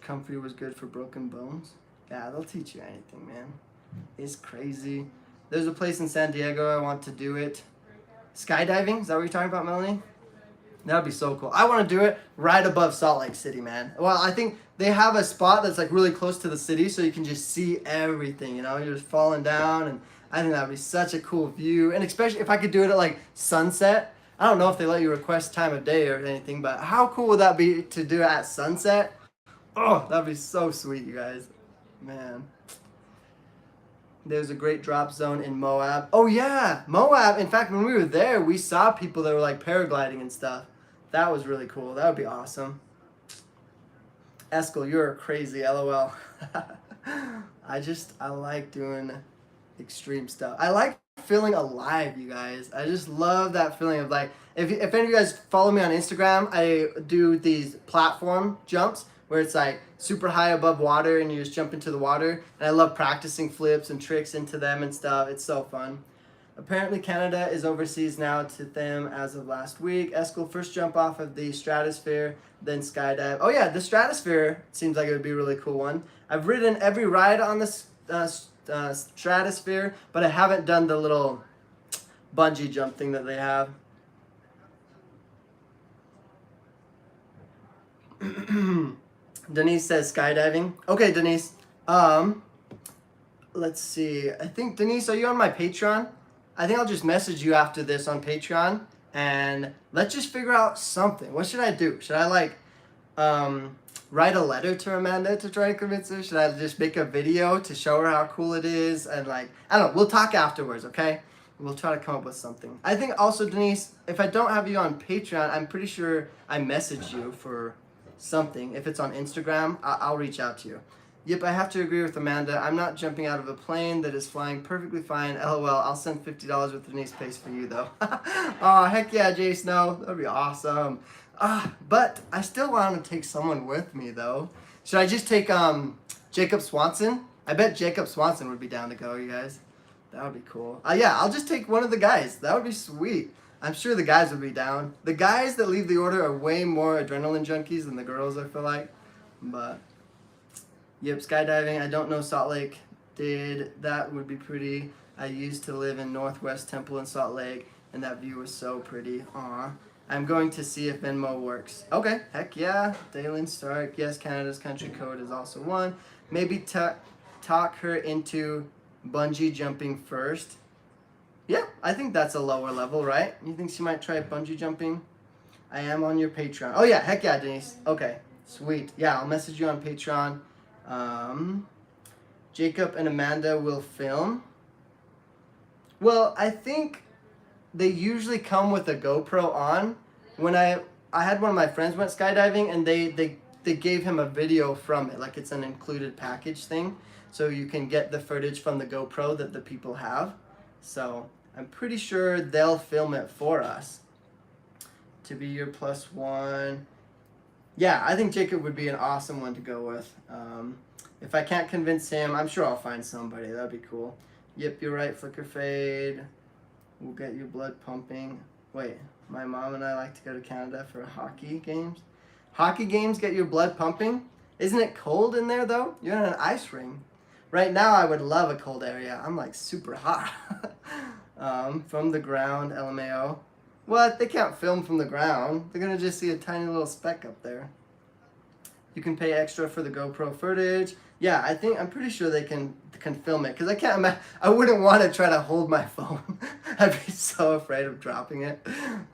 comfrey was good for broken bones. Yeah, they'll teach you anything, man. It's crazy. There's a place in San Diego I want to do it. Skydiving? Is that what you're talking about, Melanie? That would be so cool. I want to do it right above Salt Lake City, man. Well, I think they have a spot that's like really close to the city, so you can just see everything, you know? You're just falling down, and I think that would be such a cool view. And especially if I could do it at like sunset. I don't know if they let you request time of day or anything, but how cool would that be to do it at sunset? Oh, that would be so sweet, you guys. Man. There's a great drop zone in Moab. Oh yeah, Moab. In fact, when we were there, we saw people that were like paragliding and stuff. That was really cool. That would be awesome. Eskel, you're crazy, LOL. I like doing extreme stuff. I like feeling alive, you guys. I just love that feeling of like, if any of you guys follow me on Instagram, I do these platform jumps where it's like super high above water and you just jump into the water. And I love practicing flips and tricks into them and stuff. It's so fun. Apparently Canada is overseas now to them as of last week. Eskel first jump off of the stratosphere, then skydive. Oh yeah, the stratosphere seems like it would be a really cool one. I've ridden every ride on this stratosphere, but I haven't done the little bungee jump thing that they have. Denise says skydiving. Okay, Denise. Let's see. I think, Denise, are you on my Patreon? I think I'll just message you after this on Patreon, and let's just figure out something. What should I do? Should I like write a letter to Amanda to try to convince her? Should I just make a video to show her how cool it is? And like, I don't know, we'll talk afterwards, okay? We'll try to come up with something. I think also, Denise, if I don't have you on Patreon, I'm pretty sure I messaged you for something. If it's on Instagram, I'll reach out to you. Yep, I have to agree with Amanda. I'm not jumping out of a plane that is flying perfectly fine. LOL, I'll send $50 with Denise pays for you, though. Oh, heck yeah, Jay Snow. That would be awesome. But I still want to take someone with me, though. Should I just take Jacob Swanson? I bet Jacob Swanson would be down to go, you guys. That would be cool. Yeah, I'll just take one of the guys. That would be sweet. I'm sure the guys would be down. The guys that leave the order are way more adrenaline junkies than the girls, I feel like. But... yep, skydiving. I don't know Salt Lake did. That would be pretty. I used to live in Northwest Temple in Salt Lake, and that view was so pretty. Aw. I'm going to see if Venmo works. Okay, heck yeah. Dalen Stark. Yes, Canada's country code is also one. Maybe talk her into bungee jumping first. Yeah, I think that's a lower level, right? You think she might try bungee jumping? I am on your Patreon. Oh yeah, heck yeah, Denise. Okay, sweet. Yeah, I'll message you on Patreon. Jacob and Amanda will film. Well, I think they usually come with a GoPro on. When I had one of my friends went skydiving, and they gave him a video from it, like it's an included package thing, so you can get the footage from the GoPro that the people have. So I'm pretty sure they'll film it for us. To be your plus one. Yeah, I think Jacob would be an awesome one to go with. If I can't convince him, I'm sure I'll find somebody. That'd be cool. Yep, you're right, Flicker Fade. We'll get your blood pumping. Wait, my mom and I like to go to Canada for hockey games. Hockey games get your blood pumping? Isn't it cold in there, though? You're in an ice ring. Right now, I would love a cold area. I'm, like, super hot. From the ground, LMAO. What? They can't film from the ground. They're going to just see a tiny little speck up there. You can pay extra for the GoPro footage. Yeah, I'm pretty sure they can film it. Because I can't imagine, I wouldn't want to try to hold my phone. I'd be so afraid of dropping it.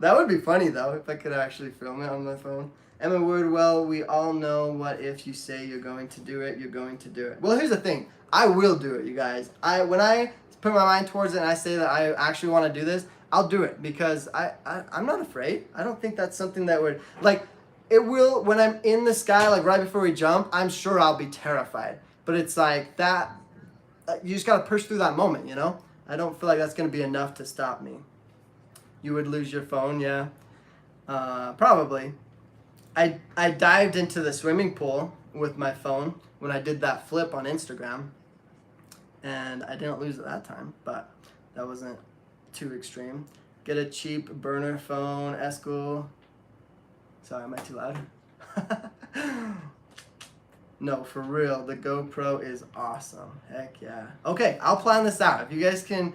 That would be funny, though, if I could actually film it on my phone. Emma Woodwell, we all know what if you say you're going to do it, you're going to do it. Well, here's the thing. I will do it, you guys. When I put my mind towards it and I say that I actually want to do this, I'll do it because I'm not afraid. I don't think that's something that would, like, it will, when I'm in the sky, like right before we jump, I'm sure I'll be terrified. But it's like that, you just got to push through that moment, you know? I don't feel like that's going to be enough to stop me. You would lose your phone, yeah. Probably. I dived into the swimming pool with my phone when I did that flip on Instagram. And I didn't lose it that time, but that wasn't too extreme. Get a cheap burner phone, Eskel. Sorry, am I too loud? No, for real, the GoPro is awesome. Heck yeah. Okay, I'll plan this out. If you guys can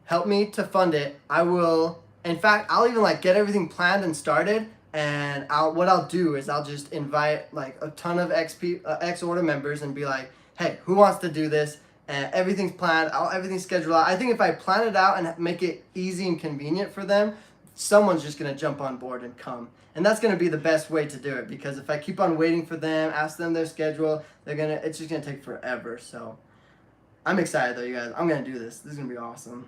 help me to fund it, I will. In fact, I'll even like get everything planned and started. And what I'll do is I'll just invite like a ton of X Order members and be like, hey, who wants to do this? And everything's planned, everything's scheduled out. I think if I plan it out and make it easy and convenient for them, someone's just going to jump on board and come. And that's going to be the best way to do it, because if I keep on waiting for them, ask them their schedule, it's just going to take forever. So I'm excited though, you guys. I'm going to do this. This is going to be awesome.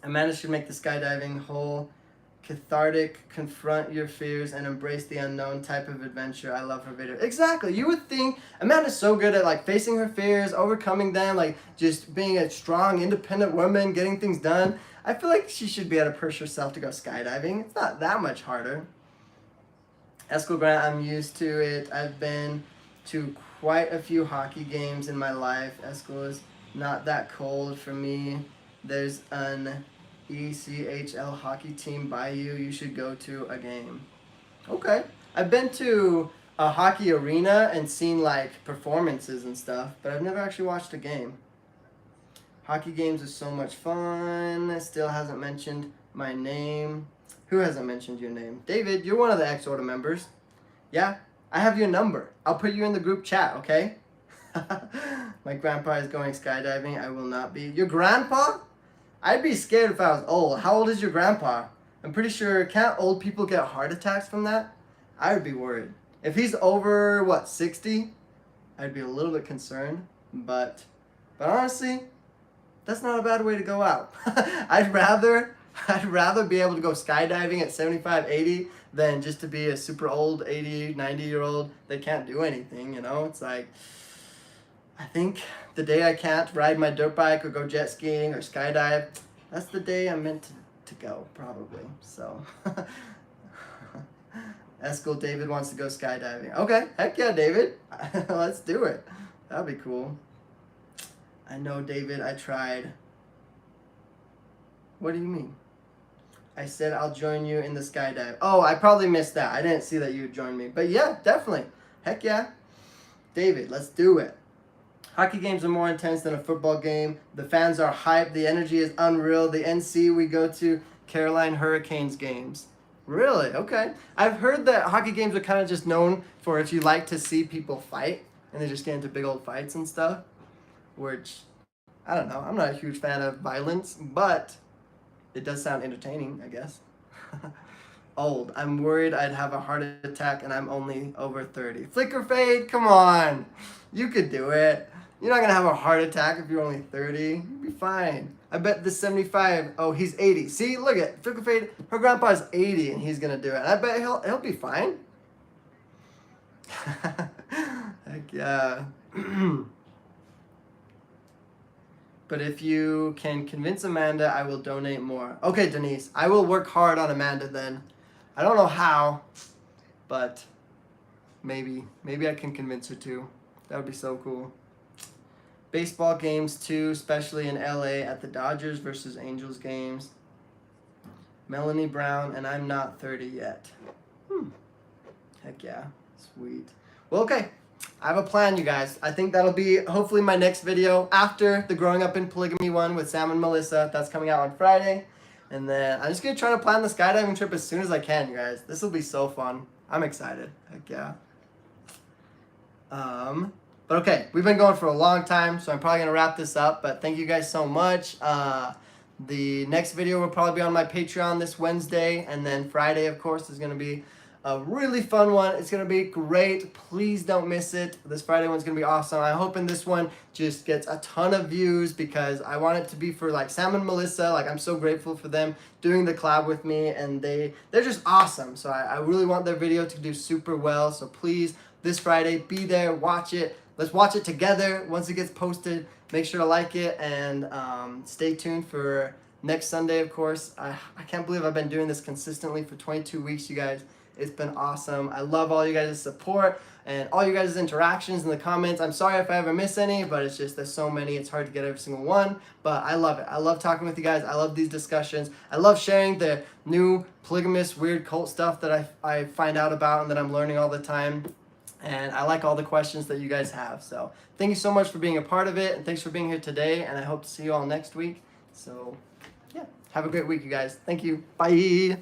Amanda should make the skydiving whole cathartic, confront your fears, and embrace the unknown type of adventure. I love her video. Exactly. You would think Amanda's so good at like facing her fears, overcoming them, like just being a strong, independent woman, getting things done. I feel like she should be able to push herself to go skydiving. It's not that much harder. Eskel Grant, I'm used to it. I've been to quite a few hockey games in my life. Eskel is not that cold for me. There's an ECHL hockey team by you. You should go to a game. Okay. I've been to a hockey arena and seen like performances and stuff, but I've never actually watched a game. Hockey games are so much fun. Still hasn't mentioned my name. Who hasn't mentioned your name? David, you're one of the X-Order members. Yeah, I have your number. I'll put you in the group chat, okay? My grandpa is going skydiving. I will not be. Your grandpa? I'd be scared if I was old. How old is your grandpa? I'm pretty sure, can't old people get heart attacks from that? I would be worried. If he's over, what, 60? I'd be a little bit concerned. But honestly, that's not a bad way to go out. I'd rather be able to go skydiving at 75, 80 than just to be a super old 80, 90-year-old that can't do anything, you know? It's like, I think the day I can't ride my dirt bike or go jet skiing or skydive, that's the day I'm meant to go, probably. So, Eskel, David wants to go skydiving. Okay, heck yeah, David. Let's do it. That'd be cool. I know, David, I tried. What do you mean? I said I'll join you in the skydive. Oh, I probably missed that. I didn't see that you would join me. But yeah, definitely. Heck yeah. David, let's do it. Hockey games are more intense than a football game. The fans are hyped. The energy is unreal. The NC we go to, Caroline Hurricanes games. Really? Okay. I've heard that hockey games are kind of just known for if you like to see people fight and they just get into big old fights and stuff, which, I don't know. I'm not a huge fan of violence, but it does sound entertaining, I guess. Old. I'm worried I'd have a heart attack and I'm only over 30. Flicker Fade, come on. You could do it. You're not going to have a heart attack if you're only 30. You'll be fine. I bet this 75, oh, he's 80. See, look at Flicker Fade. Her grandpa's 80 and he's going to do it. And I bet he'll be fine. Heck yeah. But if you can convince Amanda, I will donate more. Okay, Denise, I will work hard on Amanda then. I don't know how, but maybe I can convince her to. That would be so cool. Baseball games too, especially in LA at the Dodgers versus Angels games. Melanie Brown, and I'm not 30 yet. Heck yeah, sweet. Well, okay. I have a plan, you guys. I think that'll be hopefully my next video after the Growing Up in Polygamy one with Sam and Melissa. That's coming out on Friday. And then I'm just going to try to plan the skydiving trip as soon as I can, you guys. This will be so fun. I'm excited. Heck yeah. But okay, we've been going for a long time, so I'm probably going to wrap this up. But thank you guys so much. The next video will probably be on my Patreon this Wednesday. And then Friday, of course, is going to be a really fun one. It's going to be great. Please don't miss it. This Friday one's going to be awesome. I'm hoping this one just gets a ton of views because I want it to be for like Sam and Melissa. Like, I'm so grateful for them doing the collab with me, and they're just awesome. So I really want their video to do super well. So please, this Friday, be there, watch it. Let's watch it together. Once it gets posted, make sure to like it, and stay tuned for next Sunday, of course. I can't believe I've been doing this consistently for 22 weeks, you guys. It's been awesome. I love all you guys' support and all you guys' interactions in the comments. I'm sorry if I ever miss any, but it's just there's so many. It's hard to get every single one, but I love it. I love talking with you guys. I love these discussions. I love sharing the new polygamous weird cult stuff that I find out about and that I'm learning all the time. And I like all the questions that you guys have. So thank you so much for being a part of it, and thanks for being here today, and I hope to see you all next week. So yeah, have a great week, you guys. Thank you. Bye.